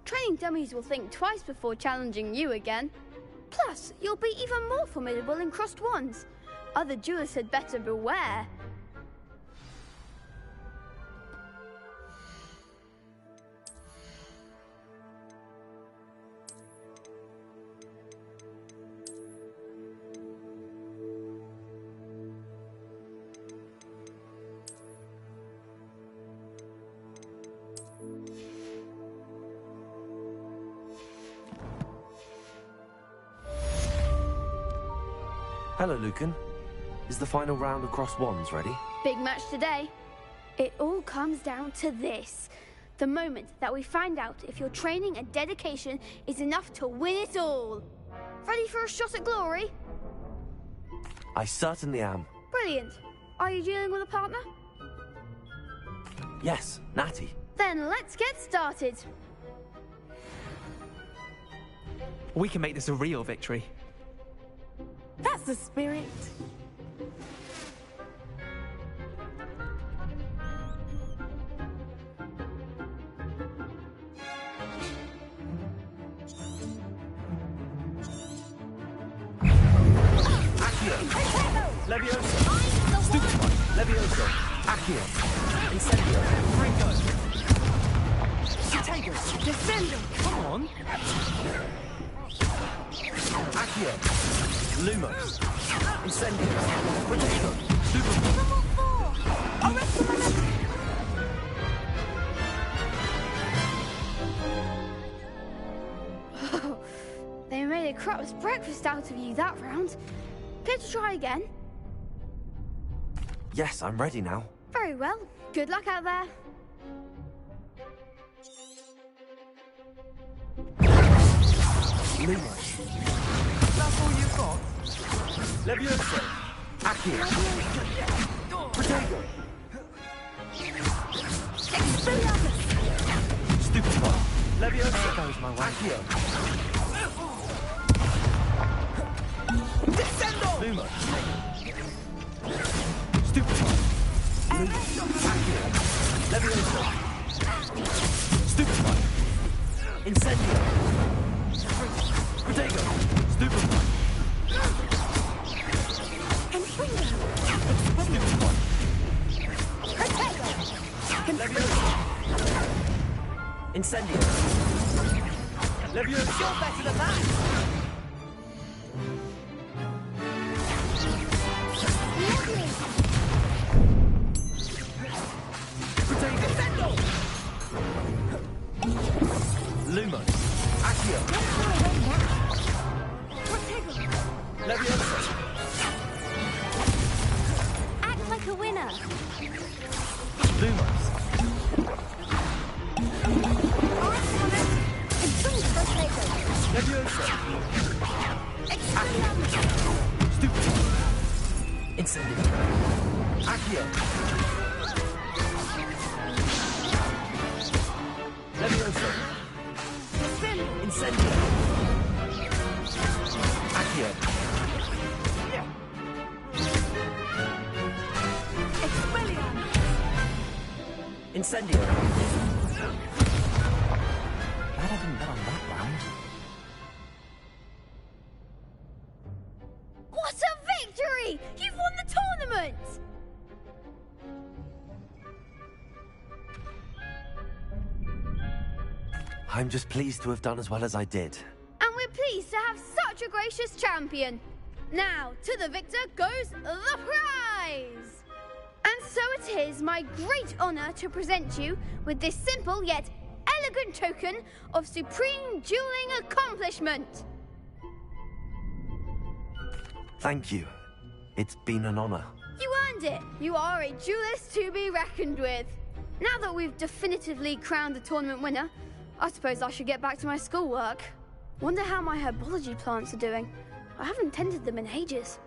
Training dummies will think twice before challenging you again. Plus, you'll be even more formidable in crossed wands. Other duelists had better beware. Hello, Lucan. Is the final round across wands ready? Big match today. It all comes down to this. The moment that we find out if your training and dedication is enough to win it all. Ready for a shot at glory? I certainly am. Brilliant. Are you dealing with a partner? Yes, Natty. Then let's get started. We can make this a real victory. That's the spirit. Accio. Leviosa. Stupefy. Leviosa. Accio. Incendio. Ringo. Tigers, defender. Come on. Accio. Lumos. Incendio. Potato. Stupefy. They made a crap's breakfast out of you that round. Care to try again? Yes, I'm ready now. Very well. Good luck out there. Lumos. That's all you've got? Leviosa. Accio. Potato. Stupefy. Leviosa. There goes my way. Accio. Descendo. Lumos. Stupefy. Accio. Leviosa. Stupefy. Incendio. Potato. Stupefy. Confringo. Stupefy. Leviosa. Incendio. Leviosa. You're better than that. Potato. Lumos. Accio. Leviosa. Act like a winner. Lumos. Potato. Stupid. Incendio. Accio. Levioso. Incendio. Accio. Incendio. Glad I didn't bet on that round. What a victory! You've won the tournament! I'm just pleased to have done as well as I did. And we're pleased to have such a gracious champion. Now, to the victor goes the prize! And so it is my great honor to present you with this simple yet elegant token of supreme dueling accomplishment. Thank you. It's been an honor. You earned it. You are a duelist to be reckoned with. Now that we've definitively crowned the tournament winner, I suppose I should get back to my schoolwork. Wonder how my herbology plants are doing. I haven't tended them in ages.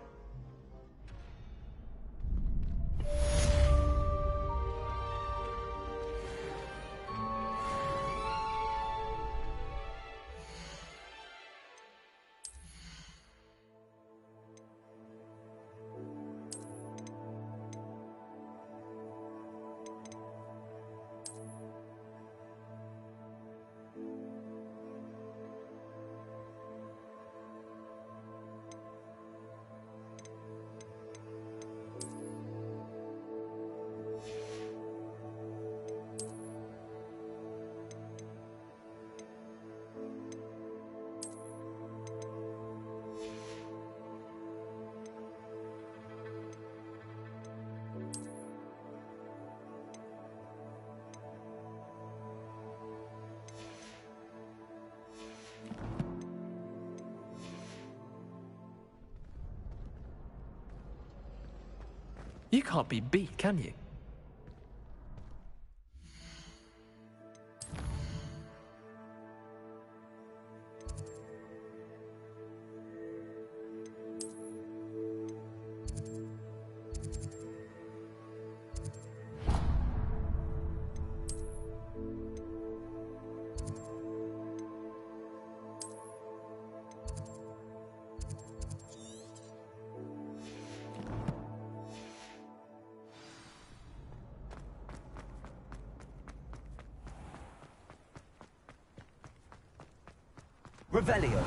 You can't be beat, can you? Revelio.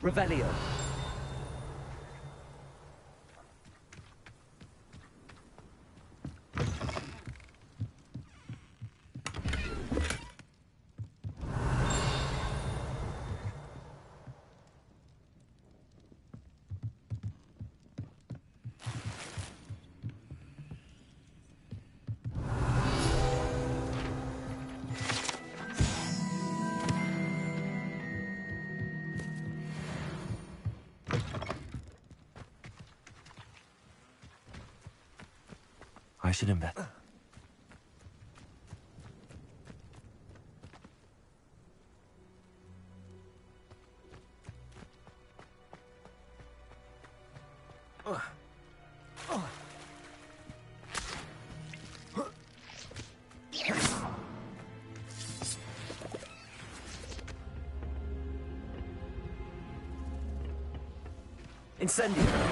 Revelio. I shouldn't bet. Incendio.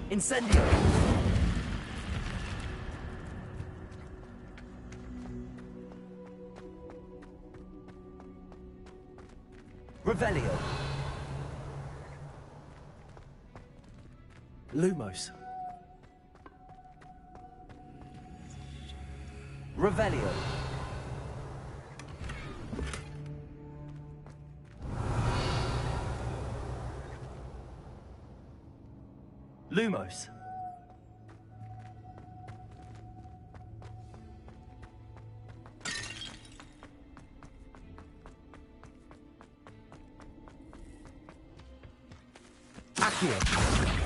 Incendio! Revelio! Lumos. Revelio! Lumos. Accio.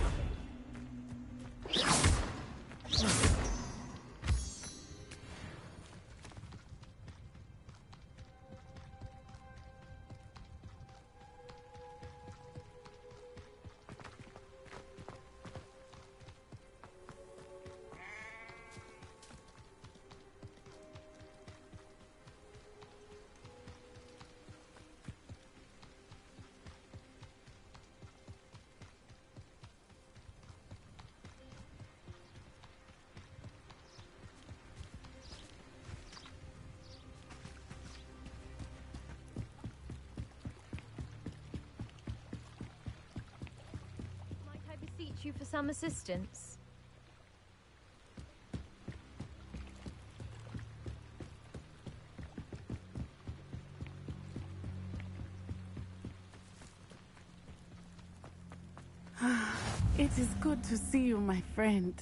Might I beseech you for some assistance? It is good to see you, my friend.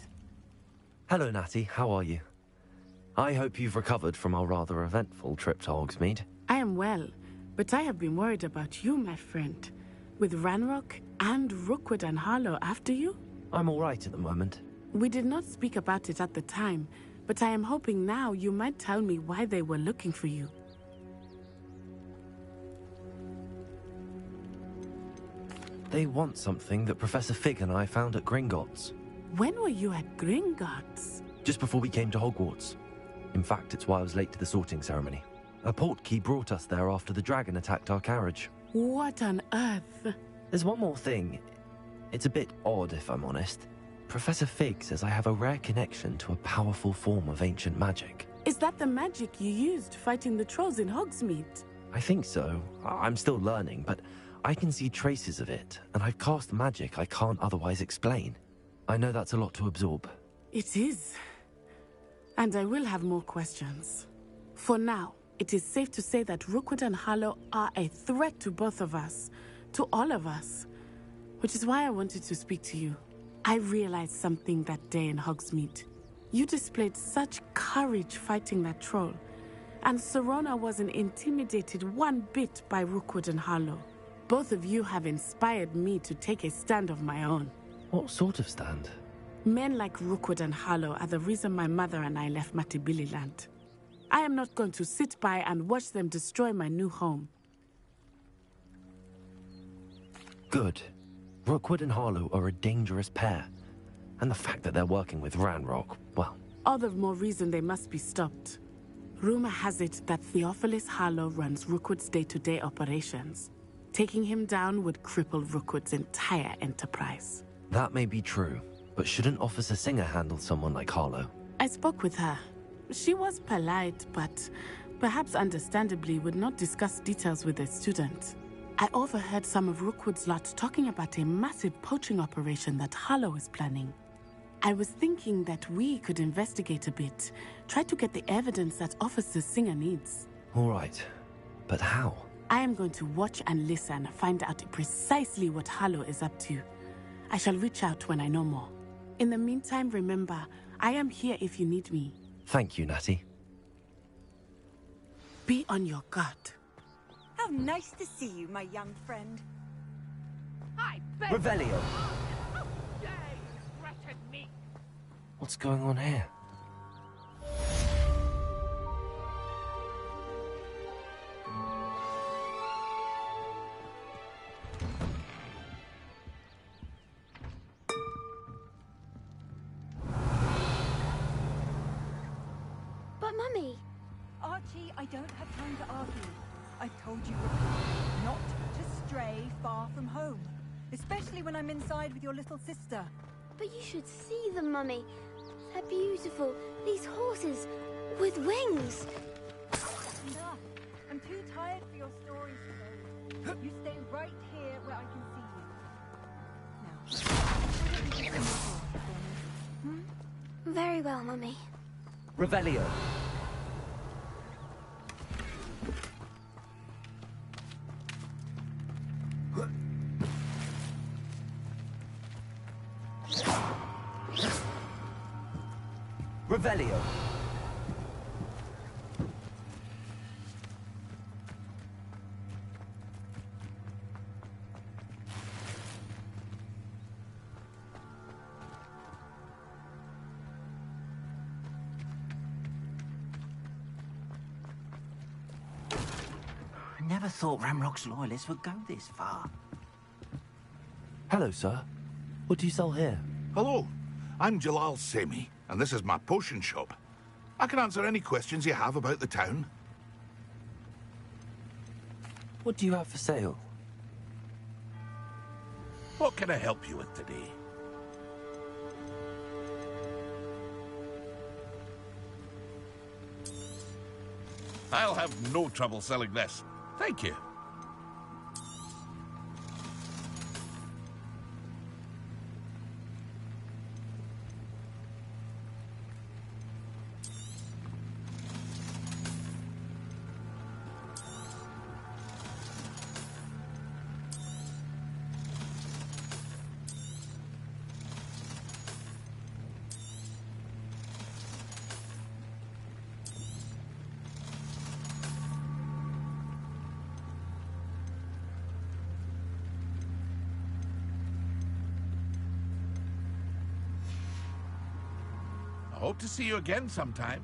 Hello, Natty. How are you? I hope you've recovered from our rather eventful trip to Hogsmeade. I am well, but I have been worried about you, my friend. With Ranrock and Rookwood and Harlow after you? I'm all right at the moment. We did not speak about it at the time, but I am hoping now you might tell me why they were looking for you. They want something that Professor Fig and I found at Gringotts. When were you at Gringotts? Just before we came to Hogwarts. In fact, it's why I was late to the sorting ceremony. A portkey brought us there after the dragon attacked our carriage. What on earth? There's one more thing. It's a bit odd, if I'm honest. Professor Fig says I have a rare connection to a powerful form of ancient magic. Is that the magic you used fighting the trolls in Hogsmeade? I think so. I'm still learning, but I can see traces of it, and I've cast magic I can't otherwise explain. I know that's a lot to absorb. It is. And I will have more questions. For now, it is safe to say that Rookwood and Harlow are a threat to both of us, to all of us. Which is why I wanted to speak to you. I realized something that day in Hogsmeade. You displayed such courage fighting that troll, and Serona wasn't intimidated one bit by Rookwood and Harlow. Both of you have inspired me to take a stand of my own. What sort of stand? Men like Rookwood and Harlow are the reason my mother and I left Matibili land. I am not going to sit by and watch them destroy my new home. Good. Rookwood and Harlow are a dangerous pair. And the fact that they're working with Ranrock, well... All the more reason they must be stopped. Rumor has it that Theophilus Harlow runs Rookwood's day-to-day operations. Taking him down would cripple Rookwood's entire enterprise. That may be true, but shouldn't Officer Singer handle someone like Harlow? I spoke with her. She was polite, but perhaps understandably would not discuss details with a student. I overheard some of Rookwood's lot talking about a massive poaching operation that Harlow is planning. I was thinking that we could investigate a bit, try to get the evidence that Officer Singer needs. All right, but how? I am going to watch and listen, find out precisely what Harlow is up to. I shall reach out when I know more. In the meantime, remember, I am here if you need me. Thank you, Natty. Be on your guard. How nice to see you, my young friend. Revelio! What's going on here? But Mummy... Archie, I don't have time to argue. I've told you before, not to stray far from home. Especially when I'm inside with your little sister. But you should see them, Mummy. They're beautiful. These horses with wings. Enough. I'm too tired for your stories today. You stay right here where I can see you. Now, Very well, Mummy. Revelio. Revelio. I never thought Ramrock's loyalists would go this far. Hello, sir. What do you sell here? Hello, I'm Jalal Semi, and this is my potion shop. I can answer any questions you have about the town. What do you have for sale? What can I help you with today? I'll have no trouble selling this. Thank you. Hope to see you again sometime.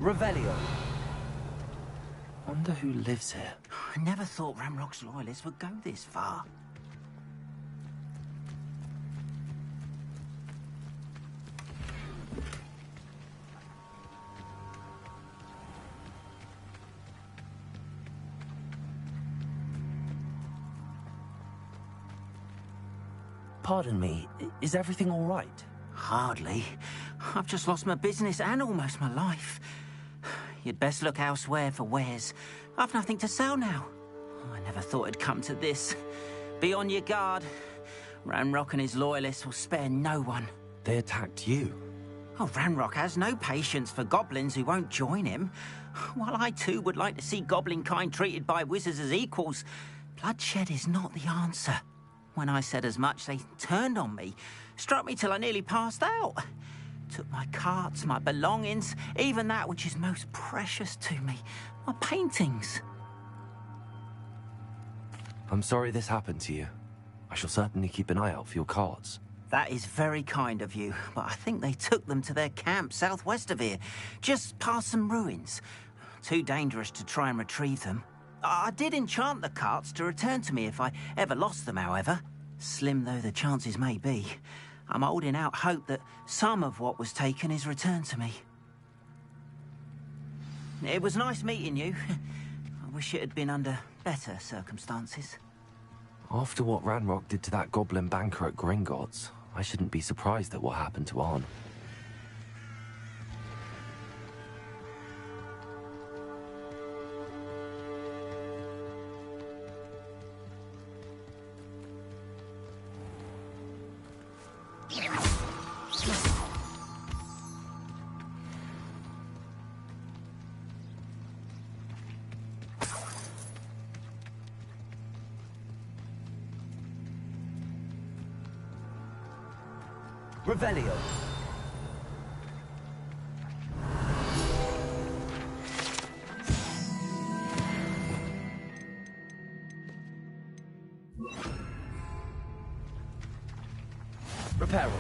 Revelio. Wonder who lives here. I never thought Ramrock's loyalists would go this far. Pardon me, is everything all right? Hardly. I've just lost my business and almost my life. You'd best look elsewhere for wares. I've nothing to sell now. I never thought it'd come to this. Be on your guard. Ramrock and his loyalists will spare no one. They attacked you. Oh, Ramrock has no patience for goblins who won't join him. While I too would like to see goblin kind treated by wizards as equals, bloodshed is not the answer. When I said as much, they turned on me, struck me till I nearly passed out. Took my carts, my belongings, even that which is most precious to me, my paintings. I'm sorry this happened to you. I shall certainly keep an eye out for your carts. That is very kind of you, but I think they took them to their camp southwest of here, just past some ruins. Too dangerous to try and retrieve them. I did enchant the carts to return to me if I ever lost them, however. Slim though the chances may be, I'm holding out hope that some of what was taken is returned to me. It was nice meeting you. I wish it had been under better circumstances. After what Ranrock did to that goblin banker at Gringotts, I shouldn't be surprised at what happened to Arn. Revelio. Reparo.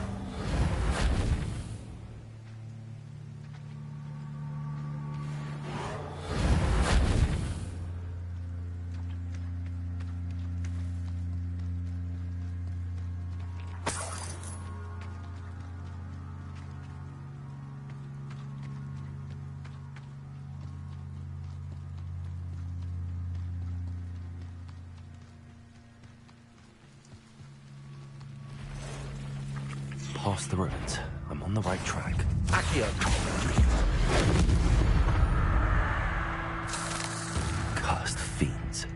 Past the ruins. I'm on the right track. Accio. Cursed fiends.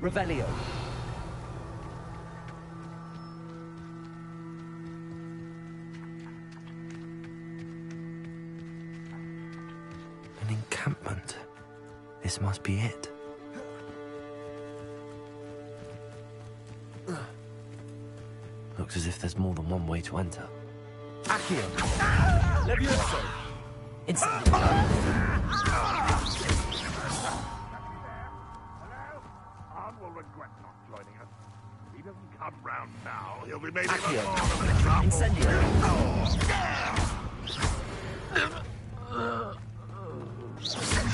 Revelio. An encampment. This must be it. Looks as if there's more than one way to enter. Accio. Levioso. Incendio. Arn will regret not joining us. If he doesn't come round now, he'll be made Accio. even more of an example. Incendio.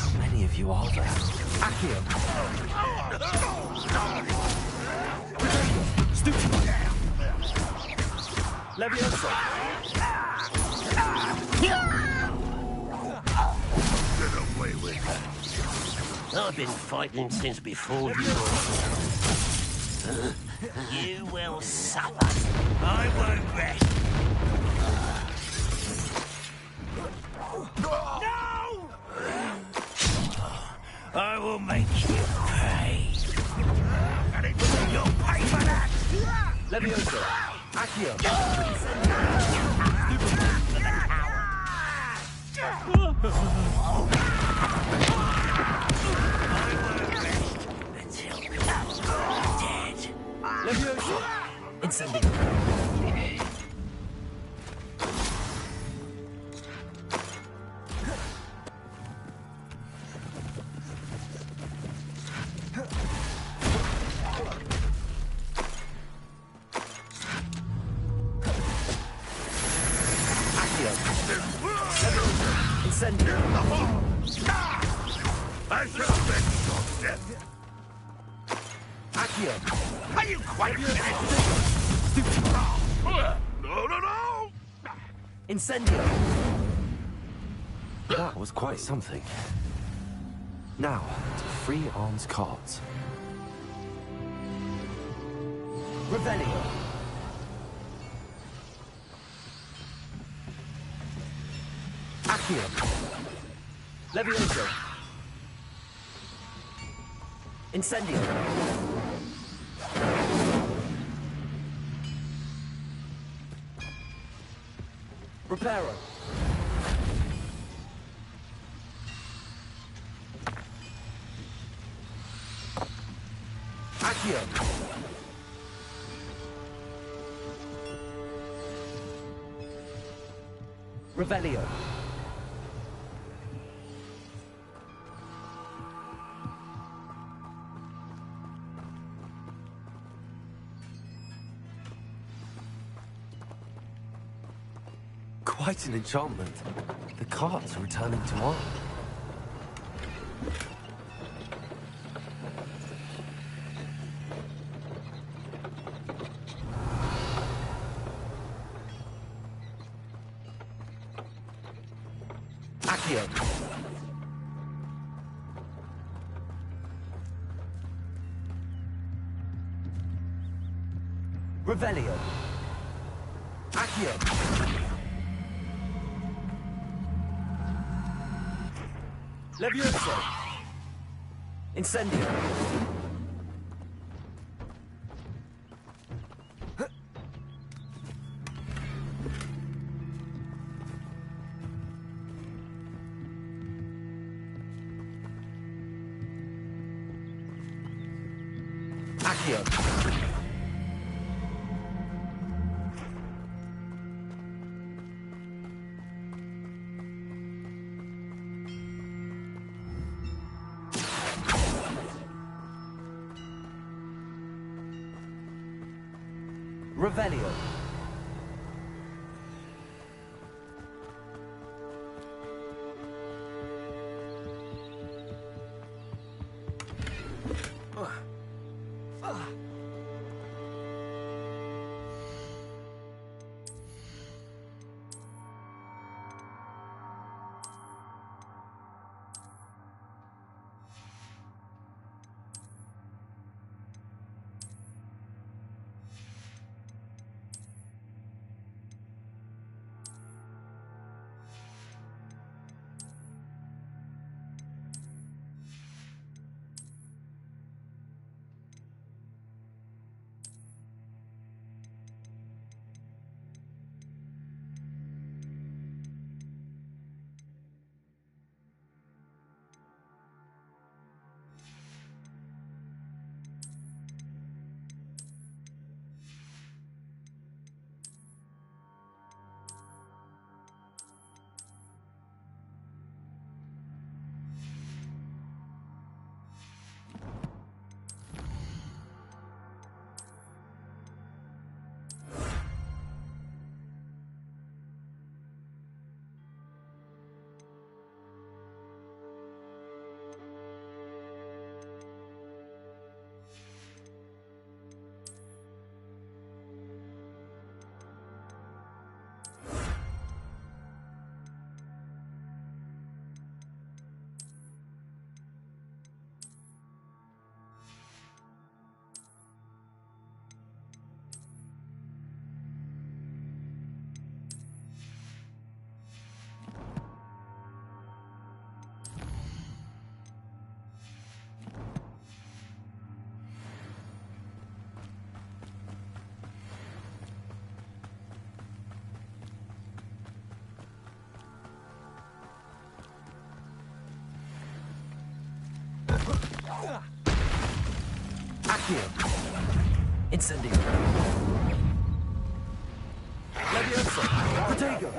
How many of you are there? Accio. Levioso. Get away with it. I've been fighting since before you. You will suffer. I won't rest. No! I will make you pay. You'll pay for that! Levioso. Accio. Levioso. Incendio. Incendio. I should have been your death. Accio. Are you quite finished? No, no, no! Incendio. That was quite something. Now, to free Arn's cards. Revelio. Accio. Levioso. Incendio. Reparo. Accio. Revelio. Quite an enchantment. The carts are returning tomorrow. Accio. Revelio. Accio. Levioso. Incendio. Accio. Revelio. Accio. Incendio. Levioso. Protego.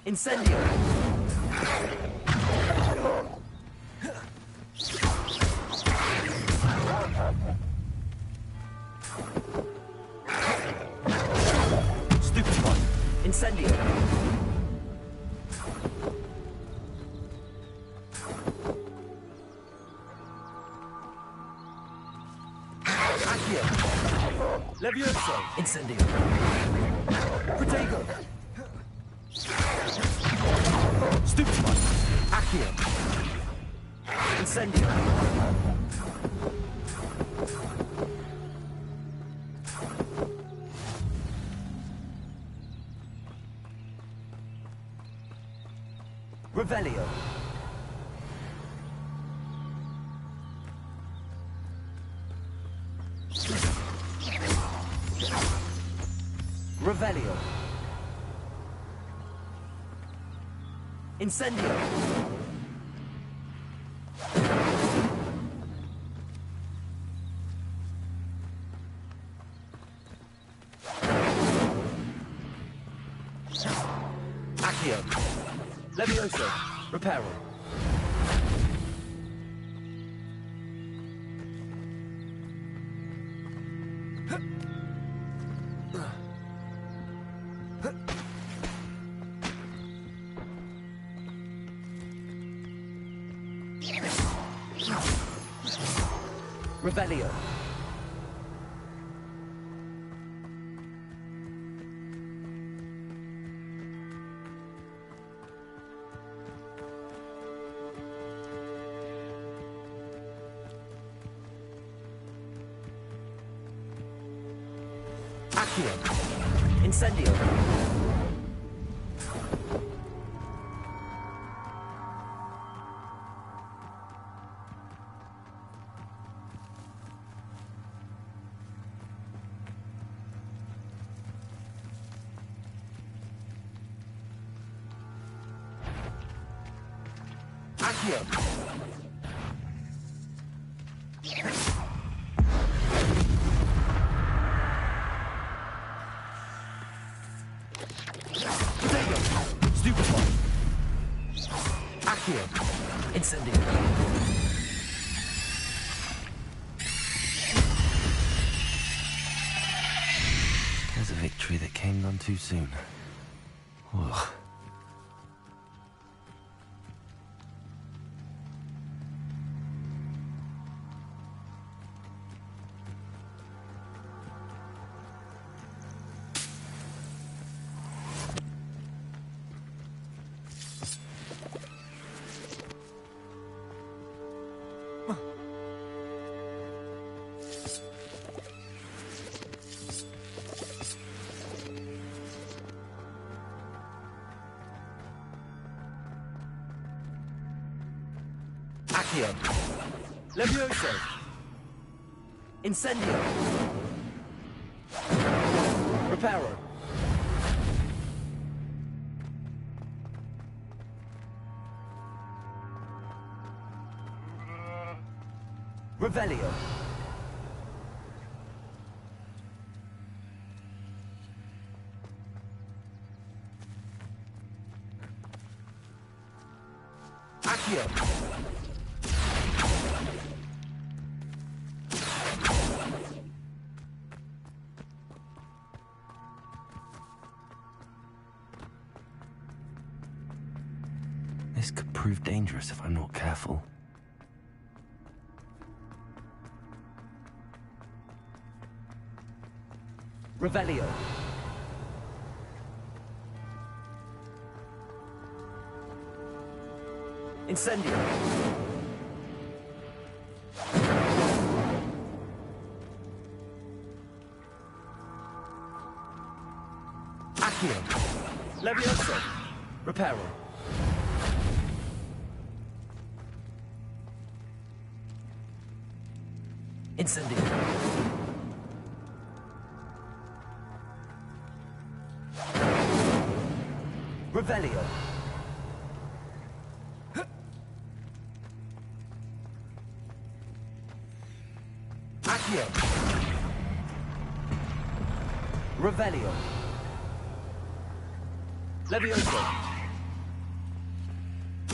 Incendio. Stupefy. Incendio. Levioso. Incendio. Protego. Stupefy. Accio. Incendio. Revelio. Revelio. Incendio. Accio. Levioso. Reparo. Revelio. Accio. Incendio. Accio. Accio. Incendio. There's a victory that came none too soon. Ugh. Accio. Levioso. Incendio. Reparo. Revelio. Accio. This could prove dangerous if I'm not careful. Revelio. Incendio. Accio. Levioso. Reparo. Incendio. Revelio. Accio. Revelio. Levioso.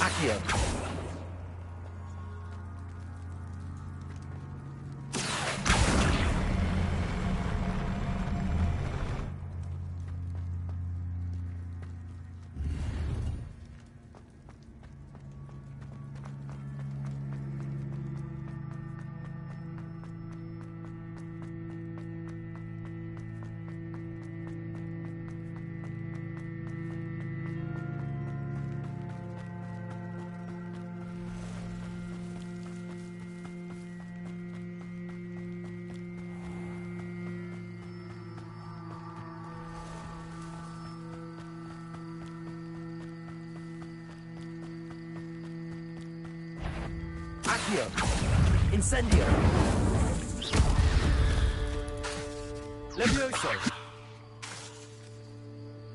Accio. Accio. Incendio. Levioso.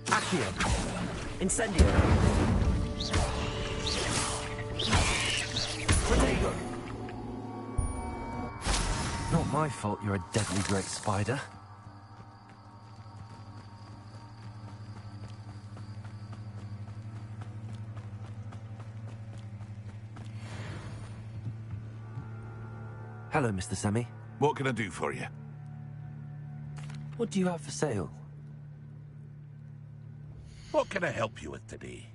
Accio. Incendio. Protego. Not my fault you're a deadly great spider. Hello, Mr. Semi. What can I do for you? What do you have for sale? What can I help you with today?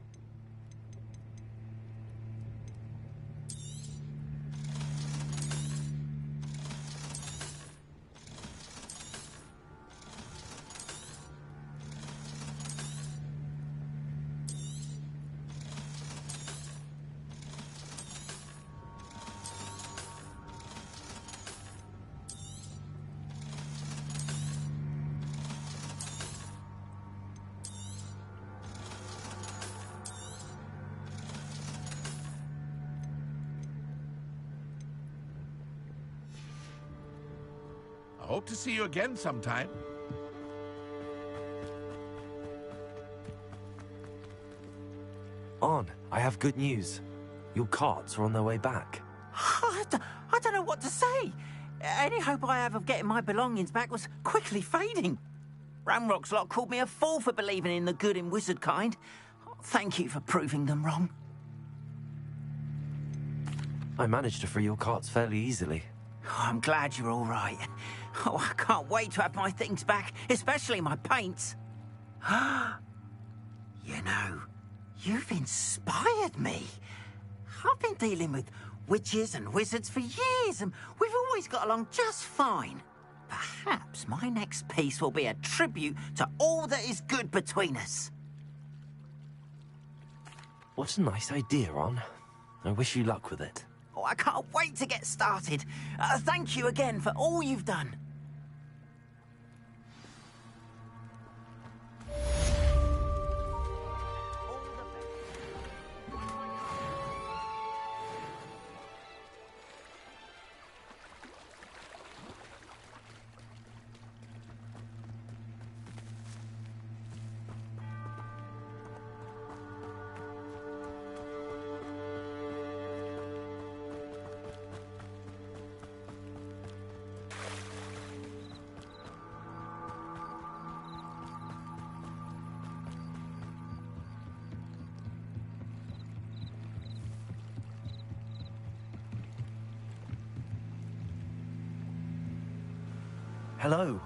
I hope to see you again sometime. On, I have good news. Your carts are on their way back. I don't know what to say. Any hope I have of getting my belongings back was quickly fading. Ramrock's lot called me a fool for believing in the good in wizard kind. Thank you for proving them wrong. I managed to free your carts fairly easily. Oh, I'm glad you're all right. Oh, I can't wait to have my things back, especially my paints. You know, you've inspired me. I've been dealing with witches and wizards for years, and we've always got along just fine. Perhaps my next piece will be a tribute to all that is good between us. What a nice idea, On. I wish you luck with it. Oh, I can't wait to get started. Thank you again for all you've done. Hello.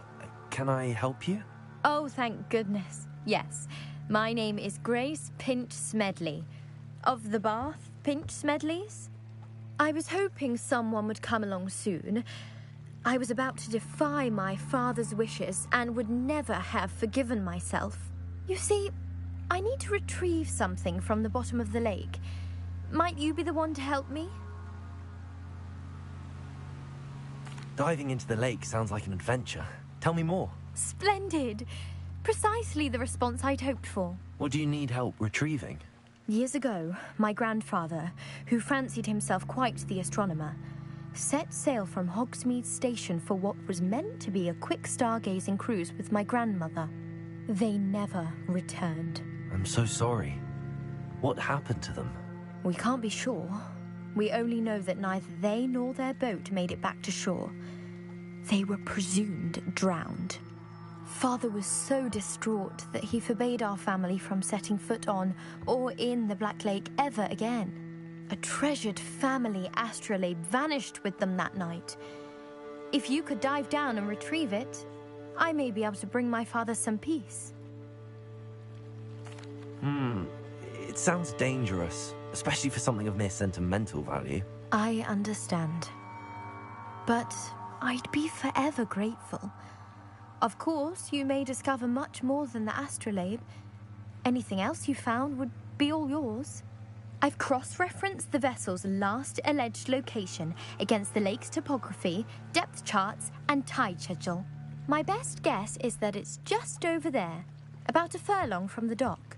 Can I help you? Oh, thank goodness. Yes. My name is Grace Pinch Smedley. Of the Bath Pinch Smedleys? I was hoping someone would come along soon. I was about to defy my father's wishes and would never have forgiven myself. You see, I need to retrieve something from the bottom of the lake. Might you be the one to help me? Diving into the lake sounds like an adventure. Tell me more. Splendid. Precisely the response I'd hoped for. What do you need help retrieving? Years ago, my grandfather, who fancied himself quite the astronomer, set sail from Hogsmeade Station for what was meant to be a quick stargazing cruise with my grandmother. They never returned. I'm so sorry. What happened to them? We can't be sure. We only know that neither they nor their boat made it back to shore. They were presumed drowned. Father was so distraught that he forbade our family from setting foot on or in the Black Lake ever again. A treasured family astrolabe vanished with them that night. If you could dive down and retrieve it, I may be able to bring my father some peace. It sounds dangerous, especially for something of mere sentimental value. I understand. But I'd be forever grateful. Of course, you may discover much more than the astrolabe. Anything else you found would be all yours. I've cross-referenced the vessel's last alleged location against the lake's topography, depth charts, and tide schedule. My best guess is that it's just over there, about a furlong from the dock.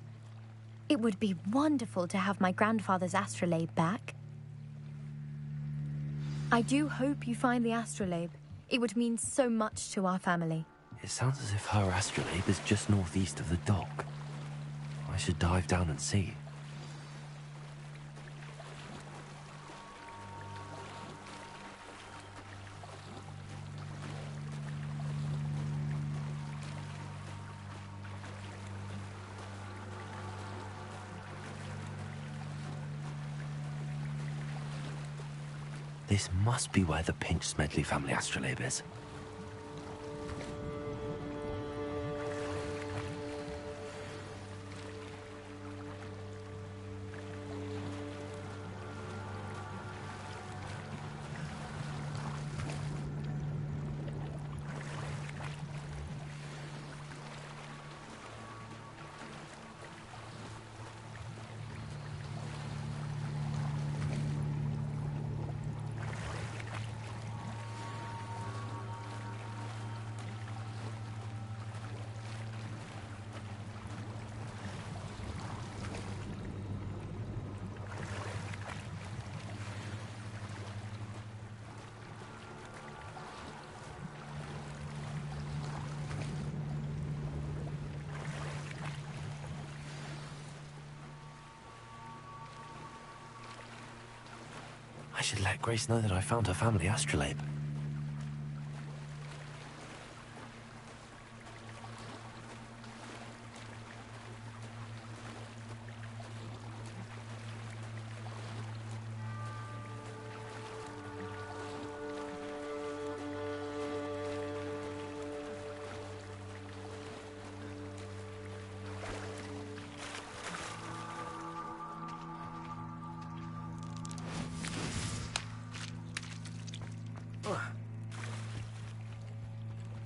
It would be wonderful to have my grandfather's astrolabe back. I do hope you find the astrolabe. It would mean so much to our family. It sounds as if her astrolabe is just northeast of the dock. I should dive down and see. This must be where the Pinch Smedley family astrolabe is. I should let Grace know that I found her family astrolabe.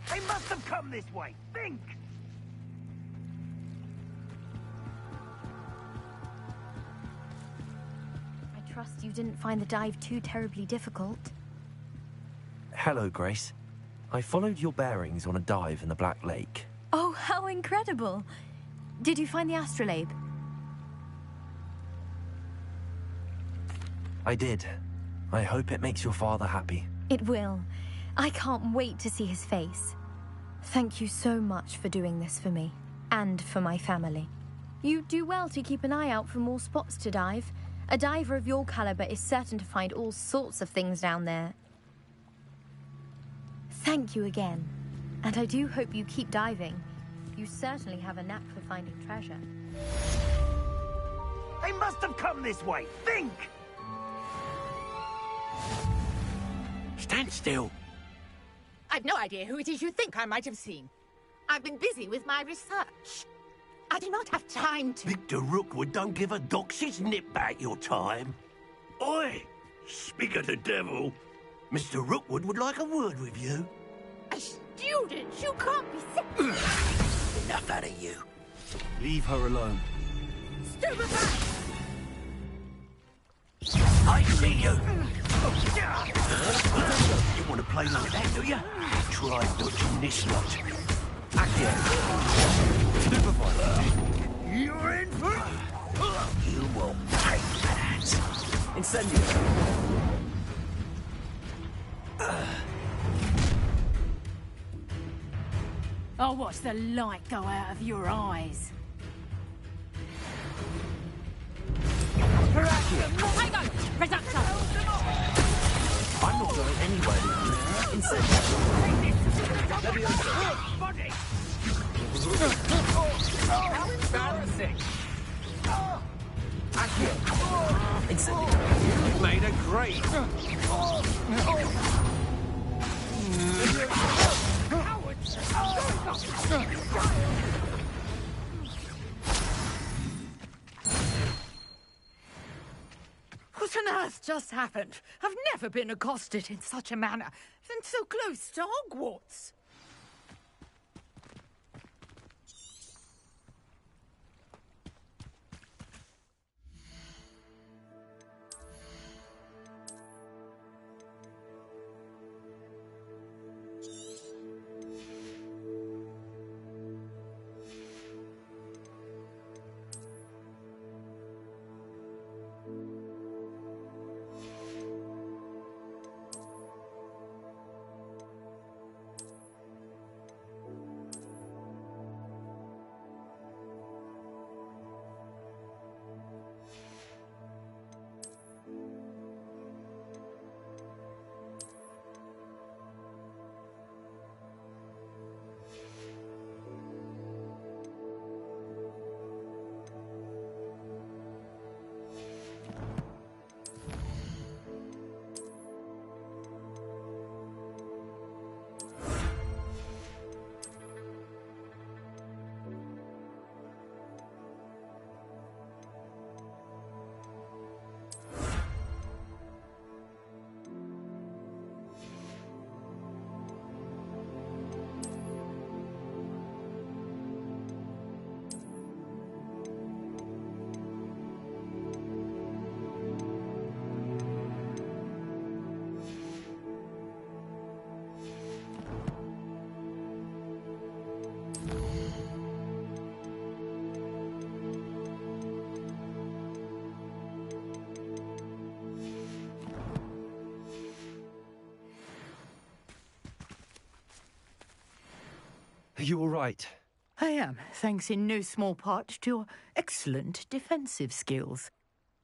They must have come this way. Think! I trust you didn't find the dive too terribly difficult. Hello, Grace. I followed your bearings on a dive in the Black Lake. Oh, how incredible! Did you find the astrolabe? I did. I hope it makes your father happy. It will. I can't wait to see his face. Thank you so much for doing this for me, and for my family. You do well to keep an eye out for more spots to dive. A diver of your caliber is certain to find all sorts of things down there. Thank you again, and I do hope you keep diving. You certainly have a knack for finding treasure. They must have come this way. Think! Stand still. I've no idea who it is you think I might have seen. I've been busy with my research. I do not have time to... Victor Rookwood don't give a doxy's nip back your time. Oi! Speak of the devil. Mr. Rookwood would like a word with you. A student? You can't be sick. Enough out of you. Leave her alone. Stupefy! I see you! You want to play like that, do you? Try dodging this lot. Accio. Stupefy. You're in for it? You will pay for that. Incendio. I'll watch the light go out of your eyes. I go! Reductor! I'm not going anywhere with you. Incendio. Body! How embarrassing! Accio. Incendio. You've made a great. What on earth just happened? I've never been accosted in such a manner, and so close to Hogwarts. Are you all right? I am, thanks in no small part to your excellent defensive skills.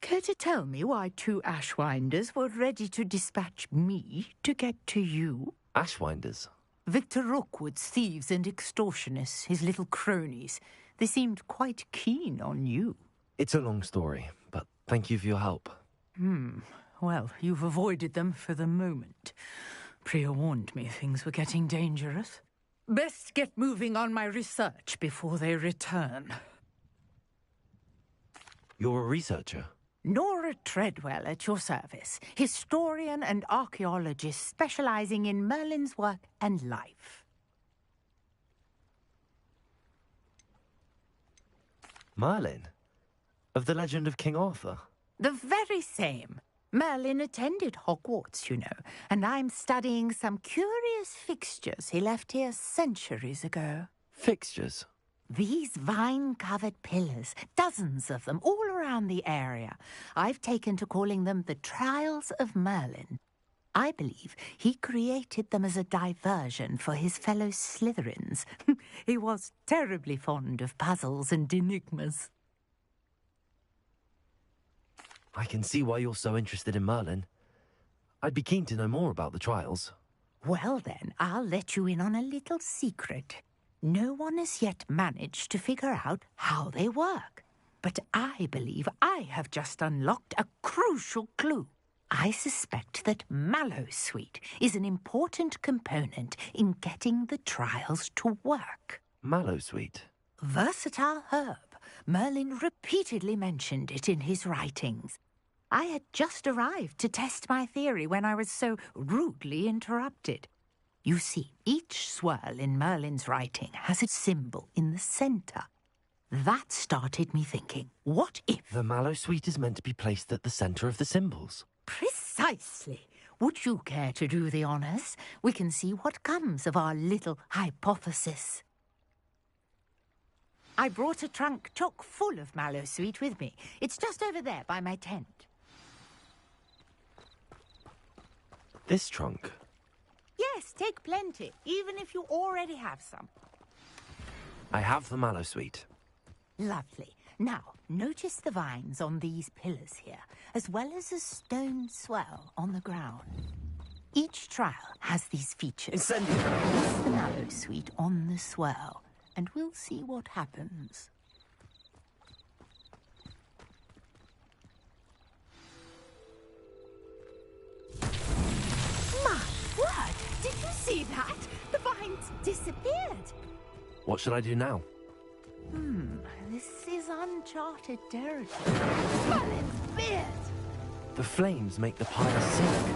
Care to tell me why 2 Ashwinders were ready to dispatch me to get to you? Ashwinders? Victor Rookwood's thieves and extortionists, his little cronies. They seemed quite keen on you. It's a long story, but thank you for your help. Well, you've avoided them for the moment. Priya warned me things were getting dangerous. Best get moving on my research before they return. You're a researcher? Nora Treadwell at your service, historian and archaeologist specializing in Merlin's work and life. Merlin? Of the legend of King Arthur? The very same. Merlin attended Hogwarts, you know, and I'm studying some curious fixtures he left here centuries ago. Fixtures? These vine-covered pillars, dozens of them, all around the area. I've taken to calling them the Trials of Merlin. I believe he created them as a diversion for his fellow Slytherins. He was terribly fond of puzzles and enigmas. I can see why you're so interested in Merlin. I'd be keen to know more about the trials. Well then, I'll let you in on a little secret. No one has yet managed to figure out how they work. But I believe I have just unlocked a crucial clue. I suspect that Mallowsweet is an important component in getting the trials to work. Mallowsweet? Versatile herb. Merlin repeatedly mentioned it in his writings. I had just arrived to test my theory when I was so rudely interrupted. You see, each swirl in Merlin's writing has a symbol in the centre. That started me thinking, what if... The Mallowsweet is meant to be placed at the centre of the symbols. Precisely. Would you care to do the honours? We can see what comes of our little hypothesis. I brought a trunk chock full of Mallowsweet with me. It's just over there by my tent. This trunk? Yes, take plenty, even if you already have some. I have the Mallowsweet. Lovely. Now, notice the vines on these pillars here, as well as a stone swell on the ground. Each trial has these features. Incendio! Place the Mallowsweet on the swell, and we'll see what happens. My word! Did you see that? The vines disappeared. What should I do now? This is uncharted territory. Merlin's beard! The flames make the pyre sink.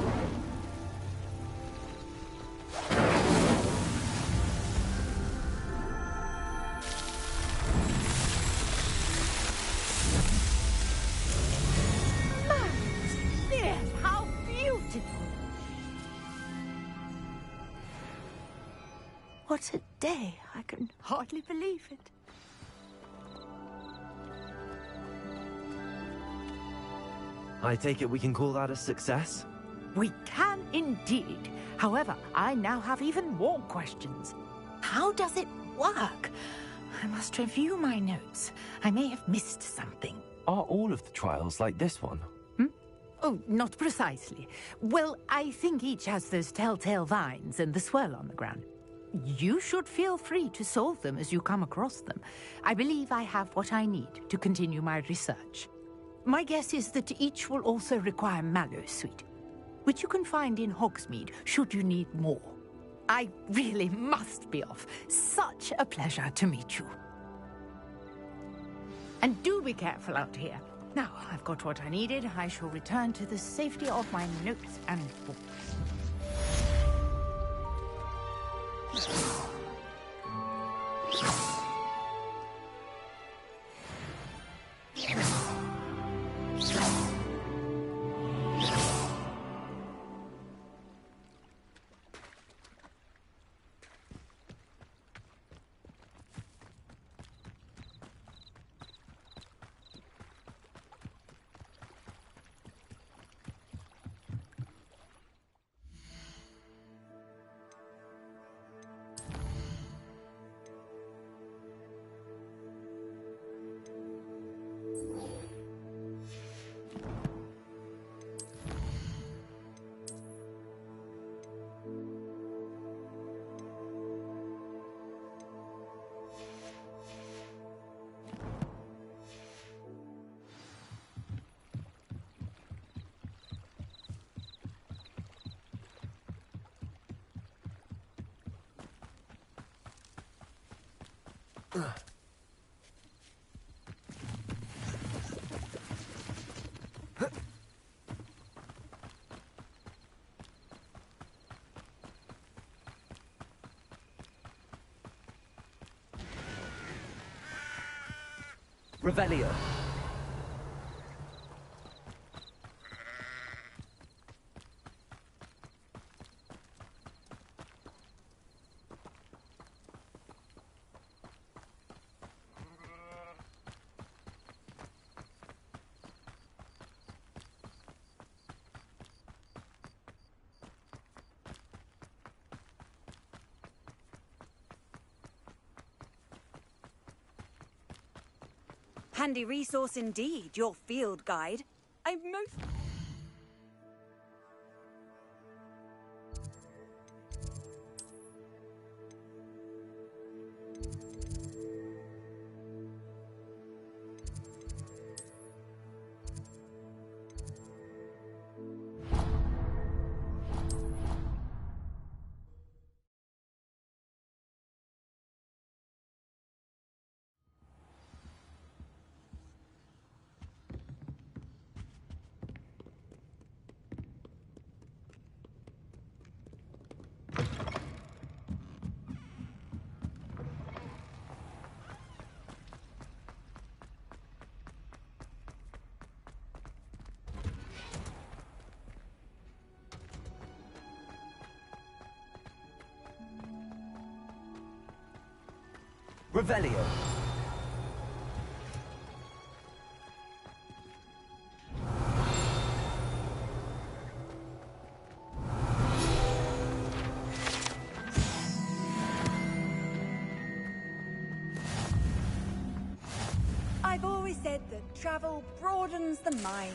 Merlin's beard! How beautiful! What a day! I can hardly believe it. I take it we can call that a success? We can indeed. However, I now have even more questions. How does it work? I must review my notes. I may have missed something. Are all of the trials like this one? Oh, not precisely. Well, I think each has those telltale vines and the swirl on the ground. You should feel free to solve them as you come across them. I believe I have what I need to continue my research. My guess is that each will also require Mallowsweet, which you can find in Hogsmeade should you need more. I really must be off. Such a pleasure to meet you. And do be careful out here. Now, I've got what I needed. I shall return to the safety of my notes and books. Revelio. Handy resource indeed, your field guide. I'm most... Revelio. I've always said that travel broadens the mind.